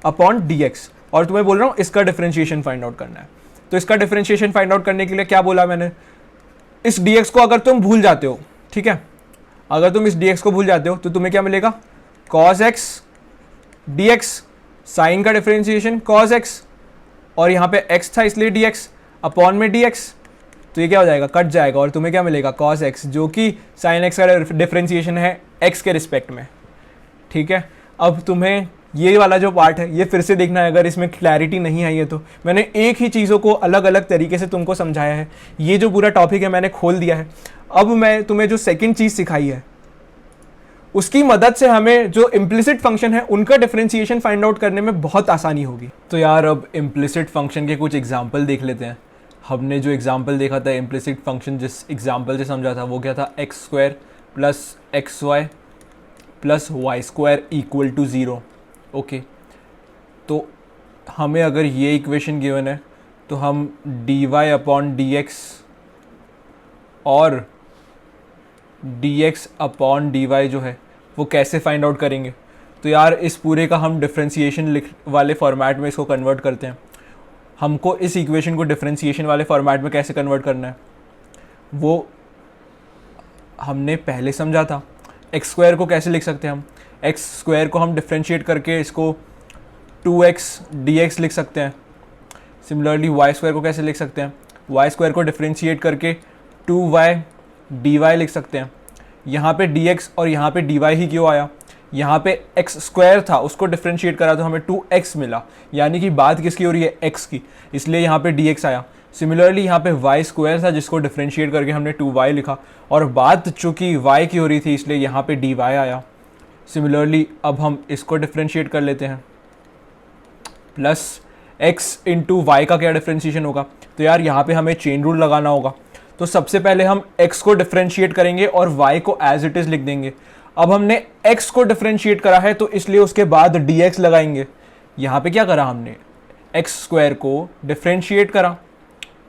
upon dx और तुम्हें बोल रहा हूँ इसका डिफरेंशिएशन फाइंड आउट करना है, तो इसका डिफरेंशिएशन फाइंड आउट करने के लिए क्या बोला मैंने, इस dx को अगर तुम भूल जाते हो, ठीक है, अगर तुम इस dx को भूल जाते हो तो तुम्हें क्या मिलेगा, cos x dx, साइन का डिफरेंशिएशन cos x, और यहाँ पे x था इसलिए dx अपॉन में dx, तो ये क्या हो जाएगा, कट जाएगा, और तुम्हें क्या मिलेगा cos x, जो कि sin x का डिफरेंशिएशन है x के रिस्पेक्ट में। ठीक है, अब तुम्हें ये वाला जो पार्ट है ये फिर से देखना है, अगर इसमें क्लैरिटी नहीं आई है तो मैंने एक ही चीज़ों को अलग अलग तरीके से तुमको समझाया है। ये जो पूरा टॉपिक है मैंने खोल दिया है। अब मैं तुम्हें जो सेकेंड चीज़ सिखाई है उसकी मदद से हमें जो इम्प्लिसिट फंक्शन है उनका डिफरेंशिएशन फाइंड आउट करने में बहुत आसानी होगी। तो यार अब इम्प्लिसिट फंक्शन के कुछ एग्जाम्पल देख लेते हैं। हमने जो एग्जाम्पल देखा था इम्प्लिसिट फंक्शन, जिस एग्जाम्पल से समझा था वो क्या था, x² plus xy plus y² equal to 0। Okay, तो हमें अगर ये इक्वेशन गिवन है तो हम dy अपॉन dx और dx अपॉन dy जो है वो कैसे फाइंड आउट करेंगे। तो यार इस पूरे का हम डिफरेंशिएशन वाले फॉर्मेट में इसको कन्वर्ट करते हैं। हमको इस इक्वेशन को डिफरेंशिएशन वाले फॉर्मेट में कैसे कन्वर्ट करना है वो हमने पहले समझा था। x² को कैसे लिख सकते हैं हम, x² को हम डिफरेंशिएट करके इसको 2x dx लिख सकते हैं। सिमिलरली y² को कैसे लिख सकते हैं, y² को डिफरेंशिएट करके 2y dy लिख सकते हैं। यहाँ पे dx और यहाँ पे dy ही क्यों आया, यहाँ पे x² था उसको डिफरेंशिएट करा तो हमें 2x मिला, यानी कि बात किसकी हो रही है, x की, इसलिए यहाँ पे dx आया। सिमिलरली यहाँ पे y² था जिसको डिफरेंशिएट करके हमने 2y लिखा, और बात चूँकि y की हो रही थी इसलिए यहाँ पे dy आया। सिमिलरली अब हम इसको डिफरेंशिएट कर लेते हैं, प्लस x इंटू वाई का क्या डिफरेंशिएशन होगा। तो यार यहाँ पे हमें चेन रूल लगाना होगा। तो सबसे पहले हम x को डिफरेंशिएट करेंगे और y को एज इट इज़ लिख देंगे। अब हमने x को डिफरेंशिएट करा है तो इसलिए उसके बाद dx लगाएंगे। यहाँ पे क्या करा हमने, x² को डिफरेंशिएट करा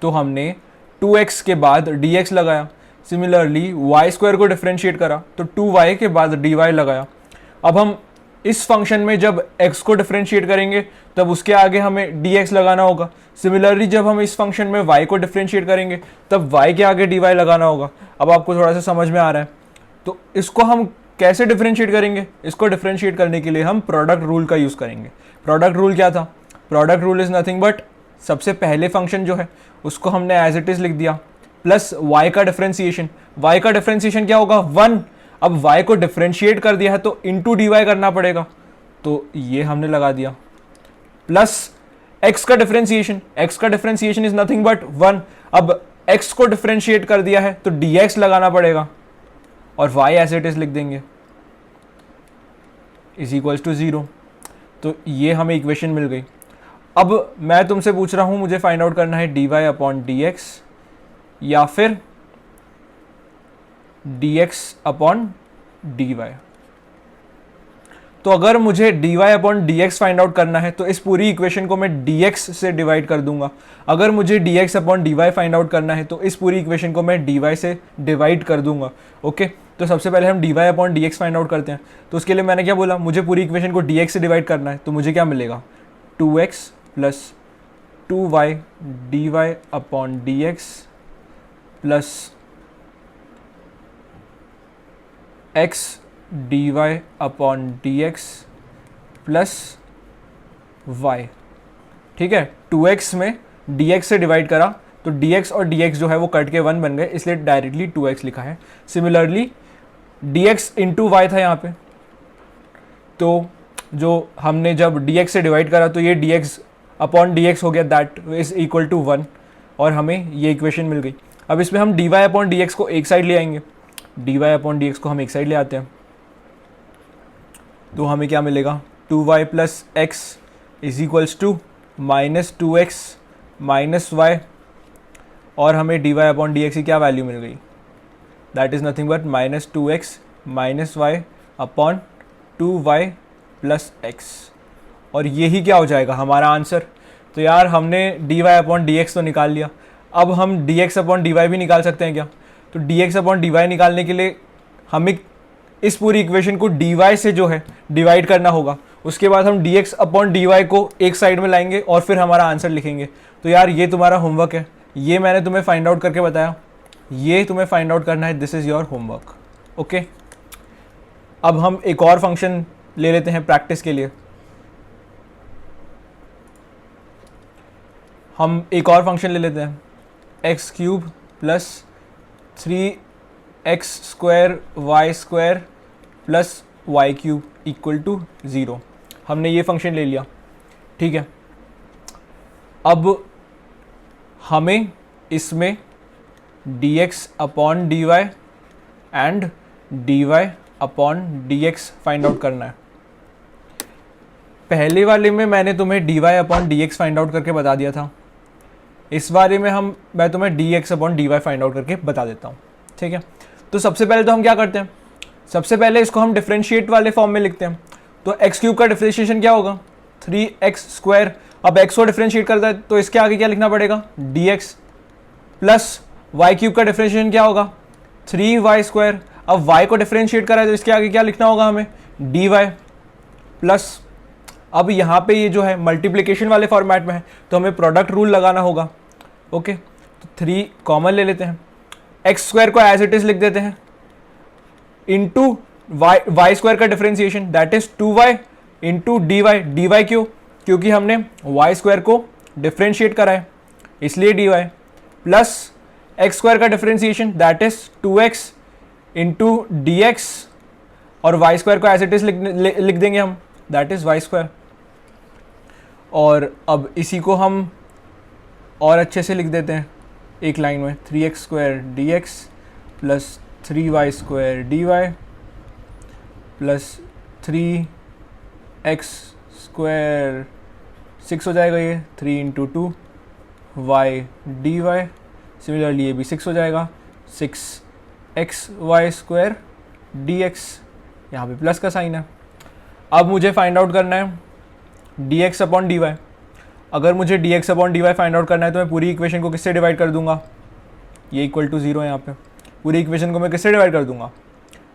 तो हमने 2x के बाद dx लगाया। सिमिलरली y² को डिफरेंशिएट करा तो 2y के बाद dy लगाया। अब हम इस फंक्शन में जब x को डिफरेंशिएट करेंगे तब उसके आगे हमें dx लगाना होगा। सिमिलरली जब हम इस फंक्शन में y को डिफरेंशिएट करेंगे तब y के आगे dy लगाना होगा। अब आपको थोड़ा सा समझ में आ रहा है। तो इसको हम कैसे डिफरेंशिएट करेंगे, इसको डिफरेंशिएट करने के लिए हम प्रोडक्ट रूल का यूज़ करेंगे। प्रोडक्ट रूल क्या था, product rule is nothing but सबसे पहले फंक्शन जो है उसको हमने एज इट इज़ लिख दिया, प्लस y का डिफरेंशिएशन। y का डिफरेंशिएशन क्या होगा, 1। अब y को डिफरेंशिएट कर दिया है तो इंटू dy करना पड़ेगा, तो ये हमने लगा दिया, प्लस x का डिफरेंशिएशन। x का डिफरेंशिएशन इज नथिंग बट 1। अब x को डिफरेंशिएट कर दिया है तो dx लगाना पड़ेगा और y एज इट इज लिख देंगे, इज इक्वल्स टू 0। तो ये हमें इक्वेशन मिल गई। अब मैं तुमसे पूछ रहा हूँ, मुझे फाइंड आउट करना है dy अपॉन dx या फिर dx अपॉन dy। तो अगर मुझे dy upon dx find out करना है तो इस पूरी इक्वेशन को मैं dx से डिवाइड कर दूंगा। अगर मुझे dx upon dy find out करना है तो इस पूरी इक्वेशन को मैं dy से डिवाइड कर दूंगा। ओके, तो सबसे पहले हम dy upon dx find out करते हैं। तो उसके लिए मैंने क्या बोला, मुझे पूरी इक्वेशन को dx से डिवाइड करना है, तो मुझे क्या मिलेगा 2x plus 2y dy upon dx plus x dy upon dx plus y। ठीक है, 2x में dx से डिवाइड करा तो dx और dx जो है वो कट के 1 बन गए, इसलिए डायरेक्टली 2x लिखा है। सिमिलरली dx इंटू वाई था यहाँ पे, तो जो हमने जब dx से डिवाइड करा तो ये dx अपॉन dx हो गया, दैट इज इक्वल टू 1, और हमें ये इक्वेशन मिल गई। अब इसमें हम dy अपॉन dx को एक साइड ले आएंगे, dy अपॉन dx को हम एक साइड ले आते हैं, तो हमें क्या मिलेगा 2y plus x is equals to minus 2x minus y, और हमें dy अपॉन dx की क्या वैल्यू मिल गई, that is nothing but minus 2x minus y upon 2y plus x, और यही क्या हो जाएगा हमारा आंसर। तो यार हमने dy अपॉन dx तो निकाल लिया, अब हम dx अपॉन dy भी निकाल सकते हैं क्या। तो dx अपॉन dy निकालने के लिए हमें इस पूरी इक्वेशन को dy से जो है डिवाइड करना होगा, उसके बाद हम dx अपॉन dy को एक साइड में लाएंगे और फिर हमारा आंसर लिखेंगे। तो यार ये तुम्हारा होमवर्क है, ये मैंने तुम्हें फाइंड आउट करके बताया, ये तुम्हें फाइंड आउट करना है, this is your homework. Okay, अब हम एक और फंक्शन ले लेते हैं प्रैक्टिस के लिए। हम एक और फंक्शन ले लेते हैं x cube plus 3x square y square plus y cube equal to 0। हमने ये फंक्शन ले लिया, ठीक है। अब हमें इसमें dx upon dy and dy upon dx find out करना है। पहले वाले में मैंने तुम्हें dy upon dx find out करके बता दिया था, इस बारे में मैं तुम्हें dx upon dy find out करके बता देता हूँ, ठीक है। तो सबसे पहले तो हम क्या करते हैं, सबसे पहले इसको हम डिफरेंशिएट वाले फॉर्म में लिखते हैं। तो एक्स क्यूब का डिफरेंशिएशन क्या होगा 3x स्क्वायर। अब x को डिफरेंशिएट करता है तो इसके आगे क्या लिखना पड़ेगा dx, प्लस वाई क्यूब का डिफरेंशिएशन क्या होगा 3y स्क्वायर। अब y को डिफरेंशिएट करा है तो इसके आगे क्या लिखना होगा हमें dy, प्लस अब यहाँ पे ये जो है मल्टीप्लिकेशन वाले फॉर्मेट में है तो हमें प्रोडक्ट रूल लगाना होगा। ओके, तो 3 कॉमन ले लेते हैं, एक्स स्क्वायर को एज इट इज लिख देते हैं इंटू वाई स्क्वायर का differentiation that is 2y into dy क्यों, क्योंकि हमने वाई स्क्वायर को डिफरेंशिएट करा है इसलिए dy, प्लस एक्स स्क्वायर का differentiation that is 2x into dx, और वाई स्क्वायर को एज इट इज लिख देंगे हम दैट इज वाई स्क्वायर। और अब इसी को हम और अच्छे से लिख देते हैं एक लाइन में 3x square dx plus 3y square dy plus 3x square 6 हो जाएगा, ये 3 इंटू 2 y dy, सिमिलरली ये भी 6 हो जाएगा, 6x y स्क्वायर dx, यहाँ पे प्लस का साइन है। अब मुझे फाइंड आउट करना है dx अपॉन dy। अगर मुझे dx upon dy find out करना है तो मैं पूरी इक्वेशन को किससे डिवाइड कर दूंगा, ये इक्वल टू 0 है यहाँ पे, पूरी इक्वेशन को मैं किससे डिवाइड कर दूंगा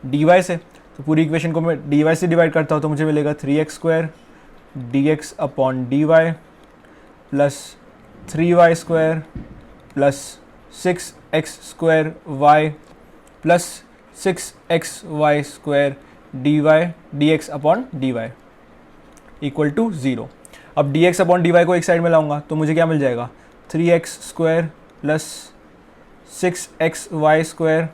dy से। तो पूरी इक्वेशन को मैं dy से डिवाइड करता हूँ तो मुझे मिलेगा 3x square dx upon dy plus 3y square plus 6x square y plus 6xy square dy dx upon dy equal to 0। अब dx अपॉन dy को एक साइड में लाऊंगा तो मुझे क्या मिल जाएगा 3x square plus 6xy square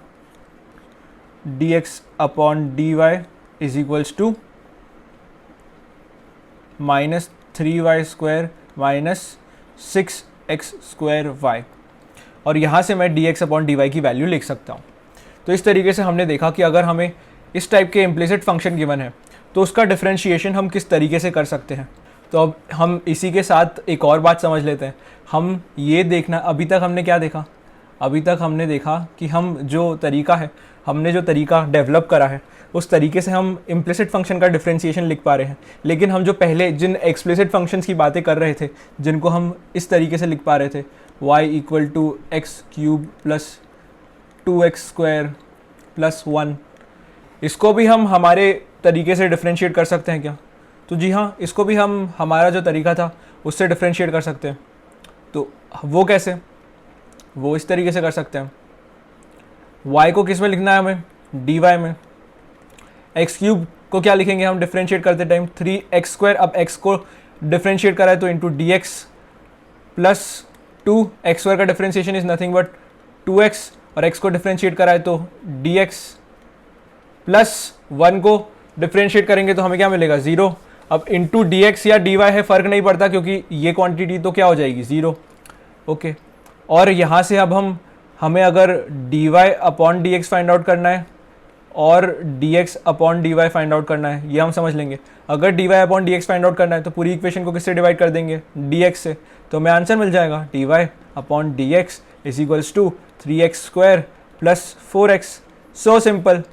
dx upon dy is equals to minus 3y square minus 6x square y, और यहाँ से मैं dx अपॉन dy की वैल्यू लिख सकता हूँ। तो इस तरीके से हमने देखा कि अगर हमें इस टाइप के इम्प्लिसिट फंक्शन गिवन है तो उसका डिफरेंशिएशन हम किस तरीके से कर सकते हैं। तो अब हम इसी के साथ एक और बात समझ लेते हैं। हम ये देखना, अभी तक हमने क्या देखा, अभी तक हमने देखा कि हम जो तरीका है, हमने जो तरीका डेवलप करा है, उस तरीके से हम इम्प्लिसिट फंक्शन का डिफरेंशिएशन लिख पा रहे हैं। लेकिन हम जो पहले जिन एक्सप्लिसिट फंक्शंस की बातें कर रहे थे, जिनको हम इस तरीके से लिख पा रहे थे, y equal to x cube plus 2x square plus 1, इसको भी हम हमारे तरीके से डिफरेंशिएट कर सकते हैं क्या? तो जी हाँ, इसको भी हम हमारा जो तरीका था उससे डिफरेंशिएट कर सकते हैं। तो वो कैसे? वो इस तरीके से कर सकते हैं। y को किस में लिखना है हमें? dy में। एक्स क्यूब को क्या लिखेंगे हम डिफरेंशिएट करते टाइम? 3x square. अब x को डिफरेंशिएट करा है तो into d x plus 2x square का differentiation is nothing but 2x, और x को डिफरेंशिएट करा है तो dx प्लस 1 को डिफरेंशिएट करेंगे तो हमें क्या मिलेगा? 0। अब इंटू dx या dy है, फ़र्क नहीं पड़ता क्योंकि ये क्वांटिटी तो क्या हो जाएगी? 0। ओके, और यहाँ से अब हमें अगर dy upon dx find out करना है और dx upon dy find out करना है, ये हम समझ लेंगे। अगर dy upon dx find out करना है तो पूरी इक्वेशन को किससे डिवाइड कर देंगे? dx से। तो हमें आंसर मिल जाएगा dy upon dx is equals to 3x square plus 4x। So simple.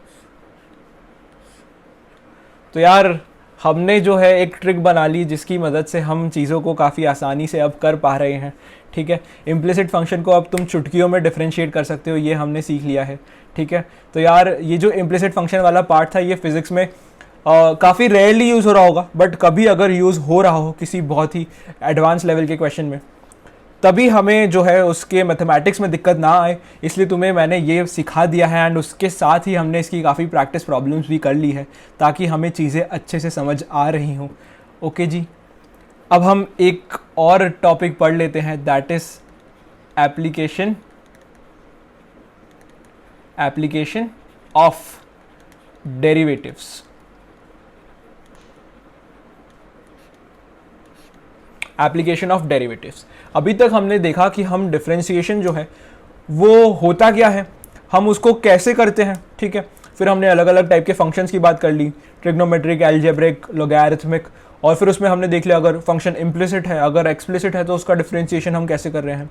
तो यार हमने जो है एक ट्रिक बना ली जिसकी मदद से हम चीज़ों को काफ़ी आसानी से अब कर पा रहे हैं। ठीक है, इम्प्लिसिट फंक्शन को अब तुम चुटकियों में डिफरेंशिएट कर सकते हो, ये हमने सीख लिया है। ठीक है, तो यार ये जो इम्प्लिसिट फंक्शन वाला पार्ट था ये फिज़िक्स में काफ़ी रेयरली यूज़ हो रहा होगा, बट कभी अगर यूज़ हो रहा हो किसी बहुत ही एडवांस लेवल के क्वेश्चन में, तभी हमें जो है उसके मैथमेटिक्स में दिक्कत ना आए, इसलिए तुम्हें मैंने ये सिखा दिया है। एंड उसके साथ ही हमने इसकी काफ़ी प्रैक्टिस प्रॉब्लम्स भी कर ली है ताकि हमें चीज़ें अच्छे से समझ आ रही हों। ओके जी, अब हम एक और टॉपिक पढ़ लेते हैं, that is application of derivatives. Application of derivatives. अभी तक हमने देखा कि हम डिफरेंशिएशन जो है वो होता क्या है, हम उसको कैसे करते हैं। ठीक है, फिर हमने अलग अलग टाइप के फंक्शंस की बात कर ली, ट्रिग्नोमेट्रिक, एल्जेब्रिक, लॉगरिथमिक, और फिर उसमें हमने देख लिया अगर फंक्शन इम्प्लिसिट है, अगर एक्सप्लिसिट है तो उसका डिफरेंशिएशन हम कैसे कर रहे हैं।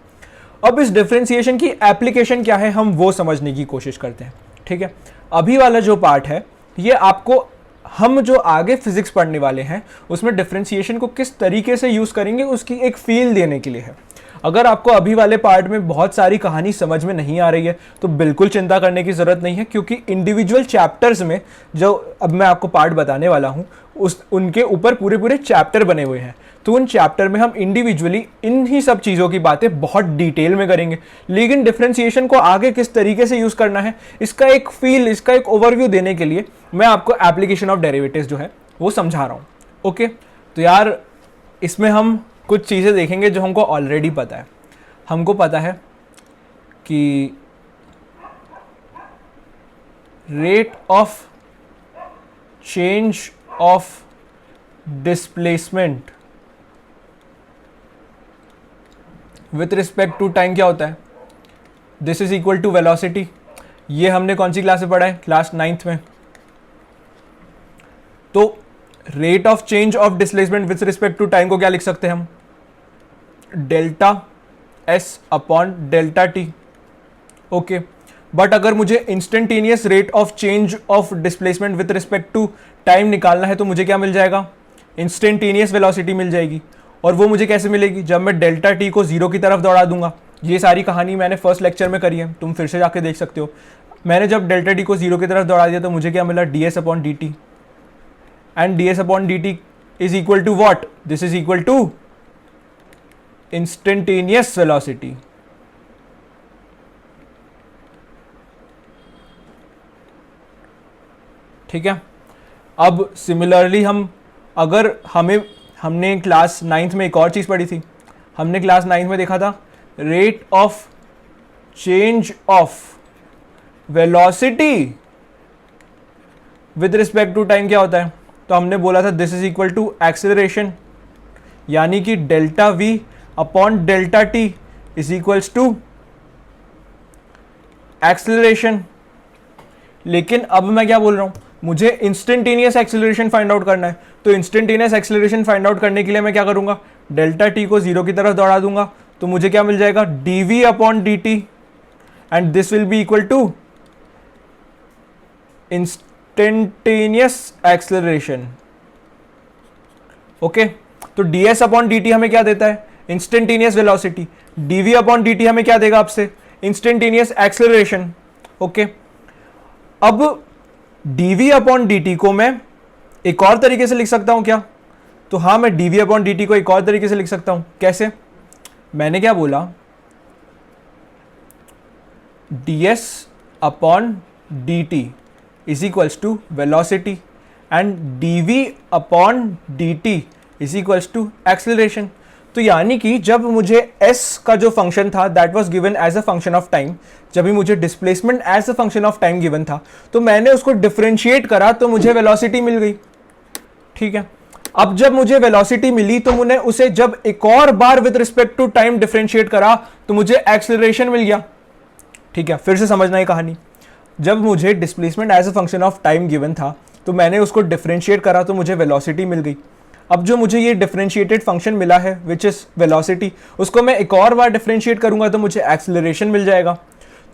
अब इस डिफरेंशिएशन की एप्लीकेशन क्या है हम वो समझने की कोशिश करते हैं। ठीक है, अभी वाला जो पार्ट है ये आपको, हम जो आगे फिजिक्स पढ़ने वाले हैं उसमें डिफरेंशिएशन को किस तरीके से यूज़ करेंगे उसकी एक फील देने के लिए है। अगर आपको अभी वाले पार्ट में बहुत सारी कहानी समझ में नहीं आ रही है तो बिल्कुल चिंता करने की ज़रूरत नहीं है, क्योंकि इंडिविजुअल चैप्टर्स में जो अब मैं आपको पार्ट बताने वाला हूँ उनके ऊपर पूरे पूरे चैप्टर बने हुए हैं। तो उन चैप्टर में हम इंडिविजुअली इन ही सब चीज़ों की बातें बहुत डिटेल में करेंगे, लेकिन डिफरेंशिएशन को आगे किस तरीके से यूज़ करना है इसका एक फील, इसका एक ओवरव्यू देने के लिए मैं आपको एप्लीकेशन ऑफ डेरिवेटिव्स जो है वो समझा रहा हूँ। ओके, तो यार इसमें हम कुछ चीज़ें देखेंगे जो हमको ऑलरेडी पता है। हमको पता है कि rate of change of displacement with respect to time क्या होता है? This is equal to velocity. ये हमने कौन सी क्लास में पढ़ा है? क्लास 9th में। तो rate of change of displacement with respect to time को क्या लिख सकते हैं हम? Delta S upon delta T. Okay, but अगर मुझे instantaneous rate of change of displacement with respect to time निकालना है तो मुझे क्या मिल जाएगा? इंस्टेंटेनियस वेलोसिटी मिल जाएगी। और वो मुझे कैसे मिलेगी? जब मैं डेल्टा टी को 0 की तरफ दौड़ा दूंगा। ये सारी कहानी मैंने फर्स्ट लेक्चर में करी है, तुम फिर से जाके देख सकते हो। मैंने जब डेल्टा टी को 0 की तरफ दौड़ा दिया तो मुझे क्या मिला? D S upon D T. And D S upon D T is equal to what? This is equal to instantaneous velocity. ठीक है, अब सिमिलरली हमने क्लास 9th में एक और चीज़ पढ़ी थी। हमने क्लास 9th में देखा था rate of change of velocity with respect to time क्या होता है? तो हमने बोला था this is equal to acceleration, यानी कि delta V upon delta T is equals to acceleration. लेकिन अब मैं क्या बोल रहा हूं, मुझे इंस्टेंटेनियस एक्सेलरेशन फाइंड आउट करना है। तो इंस्टेंटेनियस एक्सेलरेशन फाइंड आउट करने के लिए मैं क्या करूंगा? डेल्टा टी को 0 की तरफ दौड़ा दूंगा तो मुझे क्या मिल जाएगा? D V upon D T. And this will be equal to instantaneous acceleration. Okay, तो ds अपॉन dt हमें क्या देता है? Instantaneous velocity. dv upon dt हमें क्या देगा आपसे? Instantaneous acceleration. ओके, अब dv अपॉन dt को मैं एक और तरीके से लिख सकता हूं क्या? तो हाँ, मैं dv अपॉन dt को एक और तरीके से लिख सकता हूं। कैसे? मैंने क्या बोला? ds upon dt is equals to velocity and dv upon dt is equals to acceleration. तो यानी कि जब मुझे s का जो फंक्शन था that was given as a function of time, जब भी मुझे displacement as a function of time given था, तो मैंने उसको डिफरेंशिएट करा तो मुझे वेलोसिटी मिल गई। ठीक है, अब जब मुझे वेलोसिटी मिली तो मैंने उसे जब एक और बार with respect to time differentiate करा तो मुझे एक्सेलरेशन मिल गया। ठीक है, फिर से समझना ये कहानी। जब मुझे displacement as a function of time given था तो मैंने उसको डिफरेंशिएट करा तो मुझे वेलोसिटी मिल गई। अब जो मुझे ये डिफरेंशिएटेड फंक्शन मिला है विच इज वेलोसिटी, उसको मैं एक और बार डिफरेंशिएट करूंगा तो मुझे एक्सेलरेशन मिल जाएगा।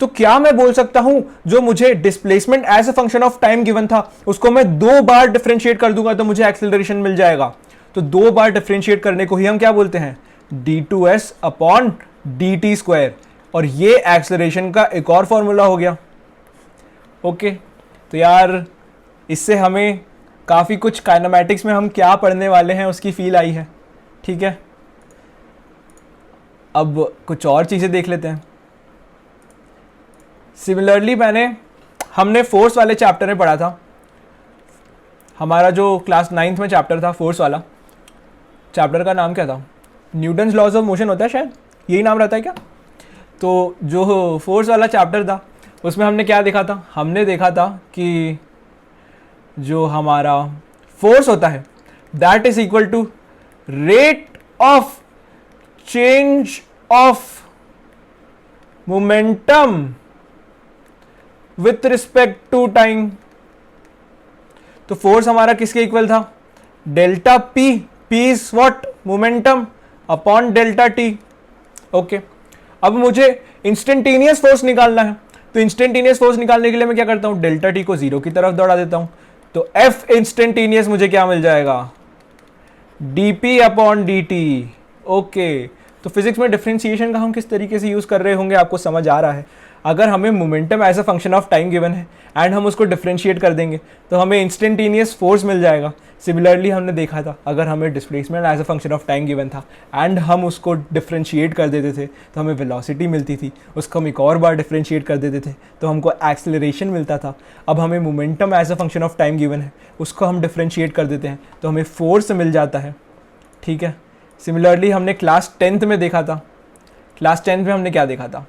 तो क्या मैं बोल सकता हूं जो मुझे displacement as a function of time given था उसको मैं 2 बार डिफरेंशिएट कर दूंगा तो मुझे एक्सेलरेशन मिल जाएगा? तो 2 बार डिफरेंशिएट करने को ही हम क्या बोलते हैं? d2s अपॉन dt स्क्वायर, और ये एक्सेलरेशन का एक और फॉर्मूला हो गया। ओके, तो यार इससे हमें काफ़ी कुछ काइनेमैटिक्स में हम क्या पढ़ने वाले हैं उसकी फील आई है। ठीक है, अब कुछ और चीज़ें देख लेते हैं। सिमिलरली हमने फोर्स वाले चैप्टर में पढ़ा था, हमारा जो क्लास 9th में चैप्टर था फोर्स वाला, चैप्टर का नाम क्या था? न्यूटन्स लॉज ऑफ मोशन होता है शायद, यही नाम रहता है क्या? तो जो फोर्स वाला चैप्टर था उसमें हमने क्या देखा था? हमने देखा था कि जो हमारा फोर्स होता है that is equal to rate of change of momentum with respect to time. तो फोर्स हमारा किसके इक्वल था? Delta P, P is what? Momentum upon delta T. Okay, अब मुझे इंस्टेंटेनियस फोर्स निकालना है, तो इंस्टेंटेनियस फोर्स निकालने के लिए मैं क्या करता हूं? डेल्टा टी को 0 की तरफ दौड़ा देता हूं, तो F इंस्टेंटेनियस मुझे क्या मिल जाएगा? dp upon dt। ओके, तो फिजिक्स में डिफरेंशिएशन का हम किस तरीके से यूज कर रहे होंगे आपको समझ आ रहा है। अगर हमें momentum as a function of time given है एंड हम उसको डिफरेंशिएट कर देंगे तो हमें इंस्टेंटेनियस फोर्स मिल जाएगा। सिमिलरली हमने देखा था अगर हमें displacement as a function of time given था एंड हम उसको डिफरेंशिएट कर देते थे तो हमें वेलोसिटी मिलती थी, उसको हम एक और बार डिफरेंशिएट कर देते थे तो हमको एक्सेलरेशन मिलता था। अब हमें momentum as a function of time given है, उसको हम डिफरेंशिएट कर देते हैं तो हमें फोर्स मिल जाता है। ठीक है, सिमिलरली हमने क्लास 10th में देखा था, क्लास 10th में हमने क्या देखा था?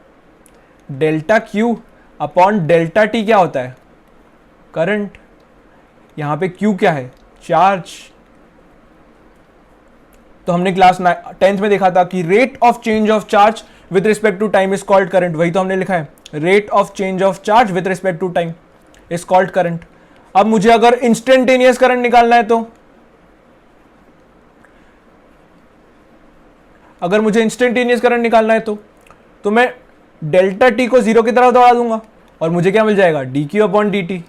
Delta Q upon delta T क्या होता है? करंट। यहाँ पे क्यू क्या है? चार्ज। तो हमने क्लास 10th में देखा था कि rate of change of charge with respect to time is called current. वही तो हमने लिखा है, rate of change of charge with respect to time is called current. अब मुझे अगर इंस्टेंटेनियस करंट निकालना है तो अगर मुझे इंस्टेंटेनियस करंट निकालना है तो मैं डेल्टा टी को 0 की तरफ दौड़ा दूंगा और मुझे क्या मिल जाएगा? dq upon dt।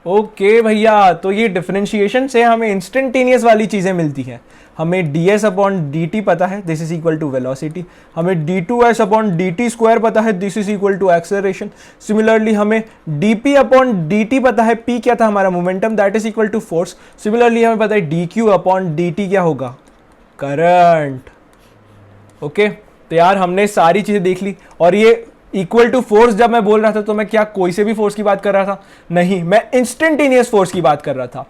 ओके भैया, तो ये डिफरेंशिएशन से हमें इंस्टेंटेनियस वाली चीज़ें मिलती हैं। हमें ds अपॉन dt पता है, this is equal to velocity. हमें d2s अपॉन dt स्क्वायर पता है, this is equal to acceleration. Similarly हमें dp अपॉन dt पता है, p क्या था हमारा? Momentum, that is equal to force. Similarly हमें पता है dq अपॉन dt क्या होगा? करंट। ओके, तो यार हमने सारी चीज़ें देख ली। और ये इक्वल टू फोर्स जब मैं बोल रहा था तो मैं क्या कोई से भी फोर्स की बात कर रहा था? नहीं, मैं इंस्टेंटेनियस फोर्स की बात कर रहा था।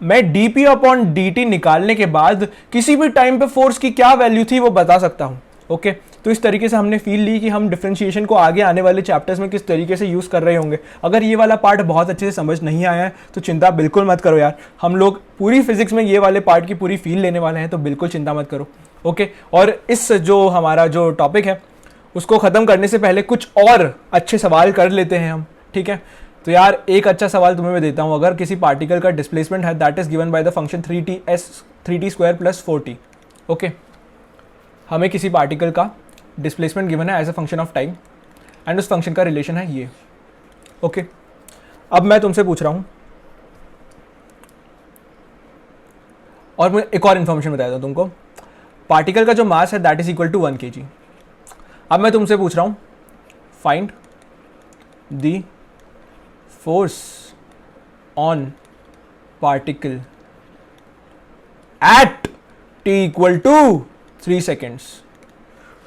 मैं dp अपॉन dt निकालने के बाद किसी भी टाइम पे फोर्स की क्या वैल्यू थी वो बता सकता हूँ। ओके, तो इस तरीके से हमने फील ली कि हम डिफरेंशिएशन को आगे आने वाले चैप्टर्स में किस तरीके से यूज़ कर रहे होंगे। अगर ये वाला पार्ट बहुत अच्छे से समझ नहीं आया है तो चिंता बिल्कुल मत करो यार, हम लोग पूरी फिजिक्स में ये वाले पार्ट की पूरी फील लेने वाले हैं, तो बिल्कुल चिंता मत करो। ओके, और इस जो हमारा जो टॉपिक है उसको ख़त्म करने से पहले कुछ और अच्छे सवाल कर लेते हैं हम। ठीक है, तो यार एक अच्छा सवाल तुम्हें मैं देता हूँ। अगर किसी पार्टिकल का डिस्प्लेसमेंट है that is given by the function 3t square plus 4t। Okay, हमें किसी पार्टिकल का डिस्प्लेसमेंट गिवन है as a function of time and उस फंक्शन का रिलेशन है ये। ओके, अब मैं तुमसे पूछ रहा हूं और मैं एक और इन्फॉर्मेशन बता देता हूं तुमको। पार्टिकल का जो मास है that is equal to 1 kg। अब मैं तुमसे पूछ रहा हूं find the force on particle at t equal to 3 seconds.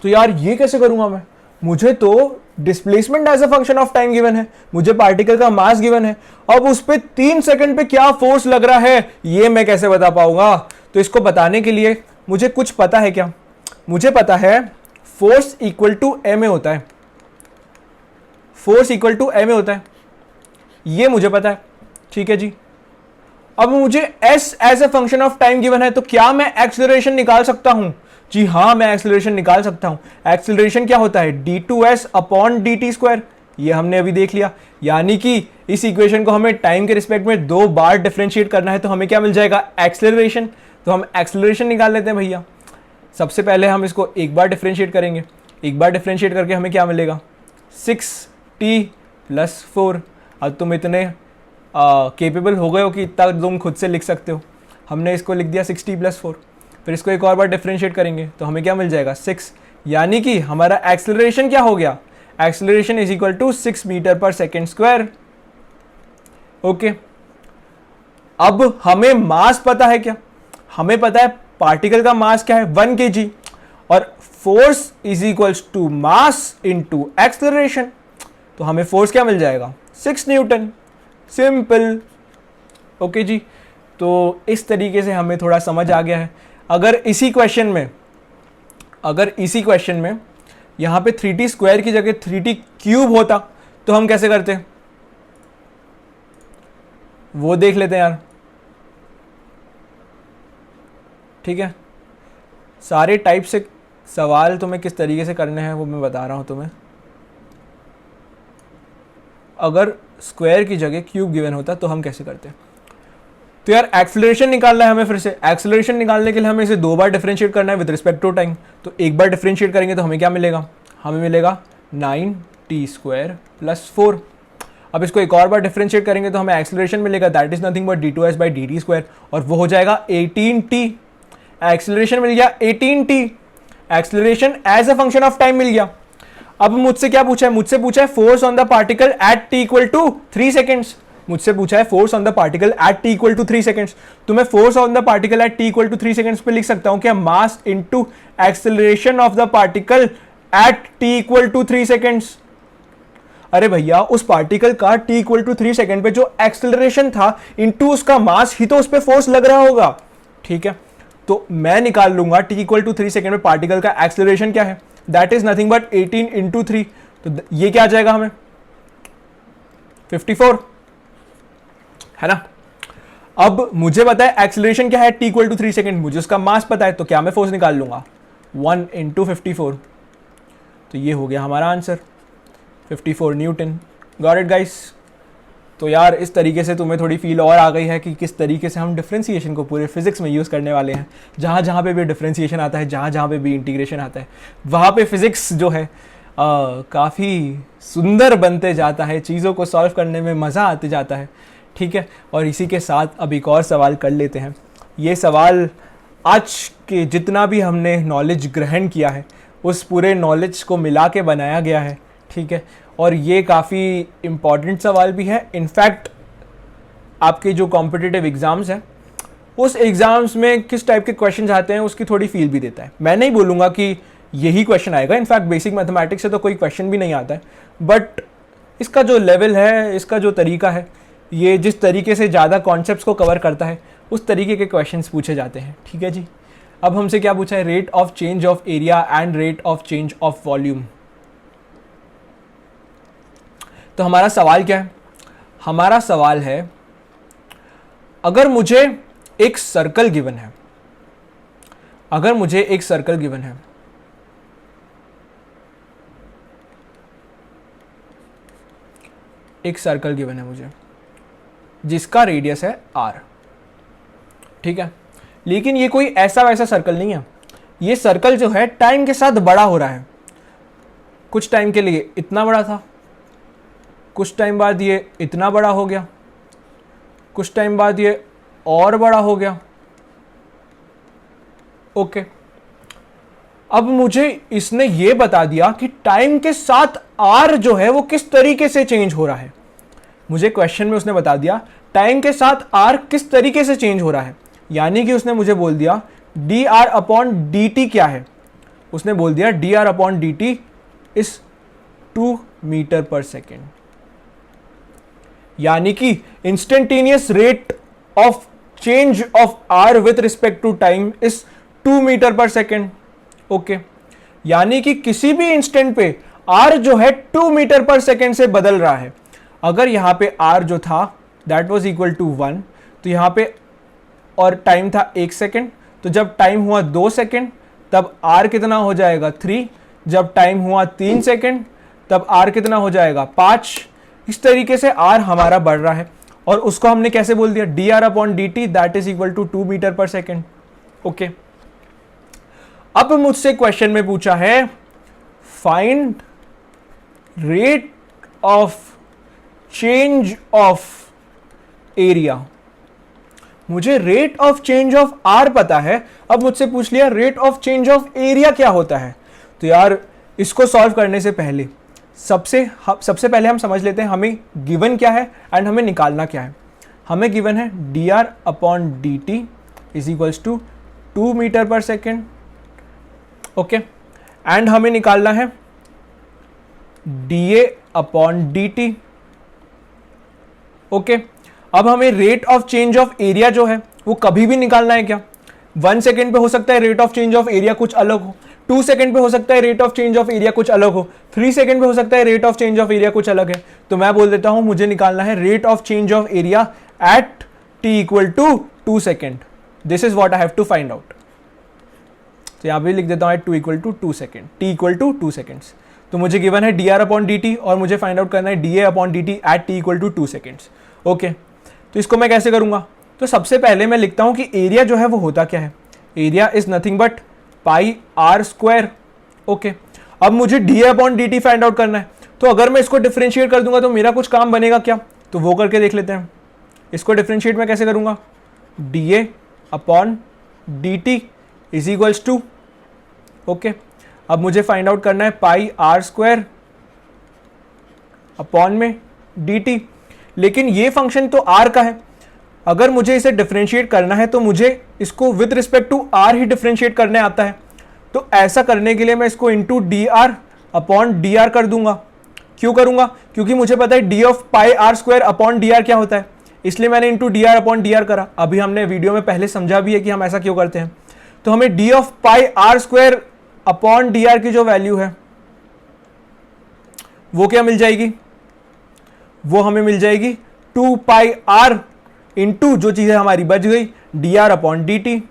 तो यार ये कैसे करूंगा मैं? मुझे तो displacement as a function of time given है, मुझे पार्टिकल का मास गिवन है, अब उस पे 3 सेकंड पे क्या फोर्स लग रहा है ये मैं कैसे बता पाऊंगा? तो इसको बताने के लिए मुझे कुछ पता है क्या? मुझे पता है force equal to M A होता है, force equal to M A होता है, ये मुझे पता है। ठीक है जी, अब मुझे s as a function of time given है, तो क्या मैं एक्सेलरेशन निकाल सकता हूं? जी हाँ, मैं एक्सेलरेशन निकाल सकता हूं। एक्सेलरेशन क्या होता है? d2s अपॉन dt स्क्वायर, ये हमने अभी देख लिया। यानी कि इस इक्वेशन को हमें टाइम के रिस्पेक्ट में 2 बार डिफरेंशिएट करना है, तो हमें क्या मिल जाएगा? एक्सेलरेशन। तो हम एक्सेलरेशन निकाल लेते हैं भैया। सबसे पहले हम इसको एक बार डिफरेंशिएट करेंगे, एक बार डिफरेंशिएट करके हमें क्या मिलेगा? 6t + 4। अब तुम इतने केपेबल हो गए हो कि इतना तुम खुद से लिख सकते हो। हमने इसको लिख दिया 6t + 4। फिर इसको एक और बार डिफरेंशिएट करेंगे तो हमें क्या मिल जाएगा? 6। यानी कि हमारा एक्सेलरेशन क्या हो गया? Acceleration is equal to 6 metre per second square. Okay, अब हमें मास पता है क्या? हमें पता है पार्टिकल का मास क्या है? 1 kg, और force is equals to mass into acceleration. तो हमें फोर्स क्या मिल जाएगा? 6 न्यूटन। सिंपल। ओके जी, तो इस तरीके से हमें थोड़ा समझ आ गया है। अगर इसी क्वेश्चन में यहाँ पे 3t स्क्वायर की जगह 3t क्यूब होता तो हम कैसे करते? वो देख लेते हैं यार। ठीक है, सारे टाइप से सवाल तुम्हें किस तरीके से करने हैं वो मैं बता रहा हूँ तुम्हें। अगर स्क्वायर की जगह क्यूब गिवन होता तो हम कैसे करते? तो यार एक्सेलरेशन निकालना है हमें। फिर से एक्सेलरेशन निकालने के लिए हमें इसे 2 बार डिफरेंशिएट करना है विद रिस्पेक्ट टू टाइम। तो एक बार डिफरेंशिएट करेंगे तो हमें क्या मिलेगा? हमें मिलेगा 9t स्क्वायर + 4। अब इसको एक और बार डिफरेंशिएट करेंगे तो हमें एक्सेलरेशन मिलेगा that is nothing but d2s/dt square, और वो हो जाएगा 18t। एक्सेलरेशन मिल गया 18t, acceleration as a function of time मिल गया। अब मुझसे क्या पूछा है? मुझसे पूछा है force on the particle at t equal to 3 seconds. मुझसे पूछा है force on the particle at t equal to 3 seconds. तो मैं force on the particle at t equal to 3 seconds पे लिख सकता हूं क्या? Mass into acceleration of the particle at t equal to 3 seconds. अरे भैया, उस पार्टिकल का t इक्वल टू 3 सेकेंड पे जो एक्सेलरेशन था इनटू उसका मास ही तो उस पे फोर्स लग रहा होगा। ठीक है, तो मैं निकाल लूंगा t इक्वल टू 3 सेकेंड में पार्टिकल का एक्सेलरेशन क्या है? That is nothing but 18 into 3। तो ये क्या आ जाएगा हमें? 54, है ना? अब मुझे पता है एक्सेलरेशन क्या है t इक्वल टू 3 सेकेंड, मुझे उसका मास पता है, तो क्या मैं फोर्स निकाल लूंगा? 1 इंटू 54। तो ये हो गया हमारा answer, 54 Newton. Got it guys? तो यार इस तरीके से तुम्हें थोड़ी फील और आ गई है कि किस तरीके से हम डिफरेंशिएशन को पूरे फिजिक्स में यूज़ करने वाले हैं। जहाँ जहाँ पे भी डिफरेंशिएशन आता है, जहाँ जहाँ पे भी इंटीग्रेशन आता है, वहाँ पे फिजिक्स जो है काफ़ी सुंदर बनते जाता है, चीज़ों को सॉल्व करने में मज़ा आते जाता है। ठीक है, और इसी के साथ अब एक और सवाल कर लेते हैं। ये सवाल आज के जितना भी हमने नॉलेज ग्रहण किया है उस पूरे नॉलेज को मिला के बनाया गया है। ठीक है, और ये काफ़ी इम्पॉर्टेंट सवाल भी है। इनफैक्ट आपके जो कॉम्पिटिटिव एग्ज़ाम्स हैं उस एग्ज़ाम्स में किस टाइप के क्वेश्चन आते हैं उसकी थोड़ी फील भी देता है। मैं नहीं बोलूँगा कि यही क्वेश्चन आएगा, इनफैक्ट बेसिक मैथमेटिक्स से तो कोई क्वेश्चन भी नहीं आता है, बट इसका जो लेवल है, इसका जो तरीका है, ये जिस तरीके से ज़्यादा कॉन्सेप्ट्स को कवर करता है उस तरीके के क्वेश्चंस पूछे जाते हैं। ठीक है जी, अब हमसे क्या पूछा है? Rate of change of area and rate of change of volume. तो हमारा सवाल क्या है? हमारा सवाल है, अगर मुझे एक सर्कल गिवन है, अगर मुझे एक सर्कल गिवन है, एक सर्कल गिवन है मुझे जिसका रेडियस है r। ठीक है, लेकिन ये कोई ऐसा वैसा सर्कल नहीं है, ये सर्कल जो है टाइम के साथ बड़ा हो रहा है। कुछ टाइम के लिए इतना बड़ा था, कुछ टाइम बाद ये इतना बड़ा हो गया, कुछ टाइम बाद ये और बड़ा हो गया। ओके, अब मुझे इसने ये बता दिया कि टाइम के साथ आर जो है वो किस तरीके से चेंज हो रहा है। मुझे क्वेश्चन में उसने बता दिया टाइम के साथ आर किस तरीके से चेंज हो रहा है, यानी कि उसने मुझे बोल दिया D R upon D T क्या है। उसने बोल दिया D R upon D T is 2 metre per second, यानी कि instantaneous rate of change of R with respect to time is 2 metre per second. Okay, यानी कि किसी भी इंस्टेंट पे आर जो है 2 मीटर पर सेकेंड से बदल रहा है। अगर यहां पे आर जो था दैट वाज इक्वल टू 1, तो यहां पे और टाइम था 1 सेकेंड, तो जब टाइम हुआ 2 सेकेंड तब आर कितना हो जाएगा 3, जब टाइम हुआ 3 सेकेंड तब आर कितना हो जाएगा 5। इस तरीके से आर हमारा बढ़ रहा है और उसको हमने कैसे बोल दिया D R upon D t that is equal to 2 metre per second. Okay, अब मुझसे क्वेश्चन में पूछा है find rate of change of area. मुझे rate of change of r पता है, अब मुझसे पूछ लिया rate of change of area क्या होता है। तो यार इसको सॉल्व करने से पहले सबसे पहले हम समझ लेते हैं हमें गिवन क्या है एंड हमें निकालना क्या है। हमें गिवन है D R upon D T is equals to 2 metre per second. Okay, and हमें निकालना है D A upon D T. Okay, अब हमें rate of change of area जो है वो कभी भी निकालना है क्या। 1 सेकेंड पे हो सकता है rate of change of area कुछ अलग हो, 2 सेकेंड पे हो सकता है rate of change of area कुछ अलग हो, 3 सेकेंड पे हो सकता है rate of change of area कुछ अलग है। तो मैं बोल देता हूं मुझे निकालना है rate of change of area at T equal to 2 second. This is what I have to find out. तो यहां भी लिख देता हूं at 2 equal to 2 second, T equal to 2 seconds. तो मुझे गिवन है D R upon D T और मुझे फाइंड आउट करना है D A upon D T at T equal to 2 seconds. Okay, तो इसको मैं कैसे करूंगा। तो सबसे पहले मैं लिखता हूं कि एरिया जो है वो होता क्या है। Area is nothing but pi R square. Okay, अब मुझे D A upon D T find out करना है। तो अगर मैं इसको डिफरेंशिएट कर दूंगा तो मेरा कुछ काम बनेगा क्या, तो वो करके देख लेते हैं। इसको डिफरेंशिएट मैं कैसे करूंगा, D A upon D T is equals to. Okay, अब मुझे फाइंड आउट करना है पाई आर स्क्वायर अपॉन में डी टी। लेकिन ये फंक्शन तो आर का है, अगर मुझे इसे डिफरेंशिएट करना है तो मुझे इसको विद रिस्पेक्ट टू आर ही डिफरेंशिएट करने आता है। तो ऐसा करने के लिए मैं इसको into D are upon D R कर दूंगा। क्यों करूंगा, क्योंकि मुझे पता है D of pi R square upon D R क्या होता है, इसलिए मैंने into D are upon D R करा। अभी हमने वीडियो में पहले समझा भी है कि हम ऐसा क्यों करते हैं। तो हमें D of pi R square upon D R की जो वैल्यू है वो क्या मिल जाएगी, वो हमें मिल जाएगी 2 पाई आर इंटू जो चीजें हमारी बच गई d are upon D t.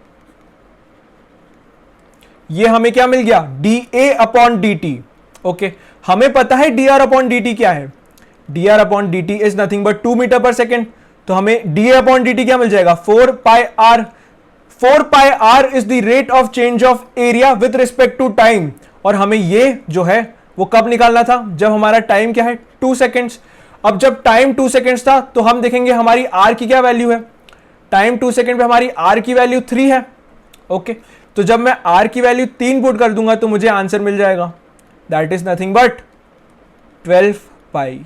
ये हमें क्या मिल गया, d A upon D T. Okay, हमें पता है D R upon D T क्या है, D R upon D T is nothing but 2 metre per second. तो हमें d A upon D T क्या मिल जाएगा, 4 pi r. 4 pi r is the rate of change of area with respect to time. और हमें ये जो है वो कब निकालना था, जब हमारा टाइम क्या है 2 सेकेंड्स। अब जब टाइम 2 सेकेंड्स था तो हम देखेंगे हमारी आर की क्या वैल्यू है। टाइम 2 सेकेंड पे हमारी आर की वैल्यू 3 है। ओके, तो जब मैं आर की वैल्यू 3 पुट कर दूंगा तो मुझे आंसर मिल जाएगा, that is nothing but 12 pi.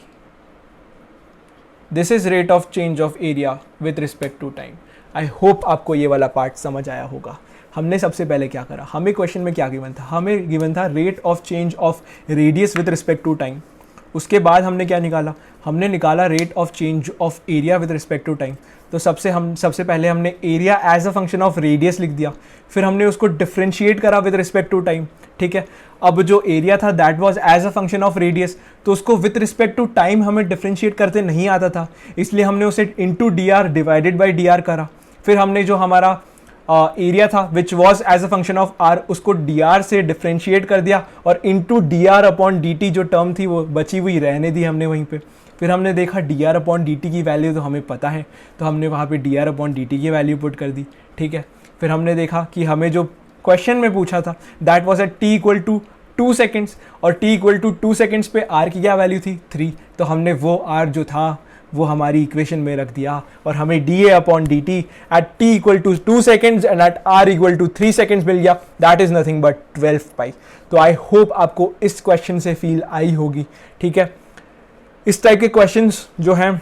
This is rate of change of area with respect to time. I hope आपको ये वाला पार्ट समझ आया होगा। हमने सबसे पहले क्या करा, हमें क्वेश्चन में क्या गिवन था, हमें गिवन था rate of change of radius with respect to time. उसके बाद हमने क्या निकाला, हमने निकाला rate of change of area with respect to time. तो सबसे पहले हमने area as a function of radius लिख दिया, फिर हमने उसको डिफरेंशिएट करा विद रिस्पेक्ट टू टाइम। ठीक है, अब जो एरिया था that was as a function of radius, तो उसको विद रिस्पेक्ट टू टाइम हमें डिफरेंशिएट करते नहीं आता था, इसलिए हमने उसे into D R divided by D R करा। फिर हमने जो हमारा एरिया था which was as a function of R, उसको डी आर से डिफ्रेंशिएट कर दिया और into D are upon D T जो टर्म थी वो बची हुई रहने दी हमने वहीं पे। फिर हमने देखा D R upon D T की वैल्यू तो हमें पता है, तो हमने वहाँ पे D R upon D T की वैल्यू पुट कर दी। ठीक है, फिर हमने देखा कि हमें जो क्वेश्चन में पूछा था that was at T equal to 2 seconds और t इक्वल टू 2 सेकेंड्स पे r की क्या वैल्यू थी 3, तो हमने वो r जो था वो हमारी इक्वेशन में रख दिया और हमें dA upon dt at t equal to 2 seconds and at r equal to 3 seconds मिल गया। That is nothing but 12 pi. तो आई होप आपको इस क्वेश्चन से फील आई होगी, ठीक है। इस टाइप के क्वेश्चंस जो हैं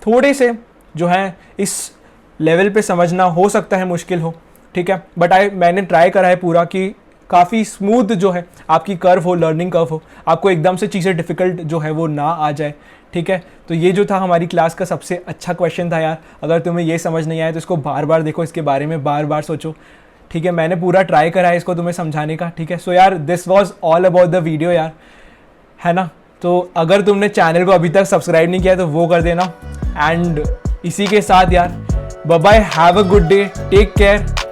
थोड़े से जो हैं इस लेवल पे समझना हो सकता है मुश्किल हो, ठीक है, बट मैंने ट्राई करा है पूरा कि काफ़ी स्मूथ जो है आपकी कर्व हो, लर्निंग कर्व हो, आपको एकदम से चीज़ें डिफ़िकल्ट जो है वो ना आ जाए, ठीक है। तो ये जो था हमारी क्लास का सबसे अच्छा क्वेश्चन था यार। अगर तुम्हें ये समझ नहीं आया तो इसको बार बार देखो, इसके बारे में बार बार सोचो, ठीक है। मैंने पूरा ट्राई करा है इसको तुम्हें समझाने का, ठीक है। सो यार this was all about the video यार, है ना। तो अगर तुमने चैनल को अभी तक सब्सक्राइब नहीं किया तो वो कर देना। एंड इसी के साथ यार bye bye, have a good day, take care.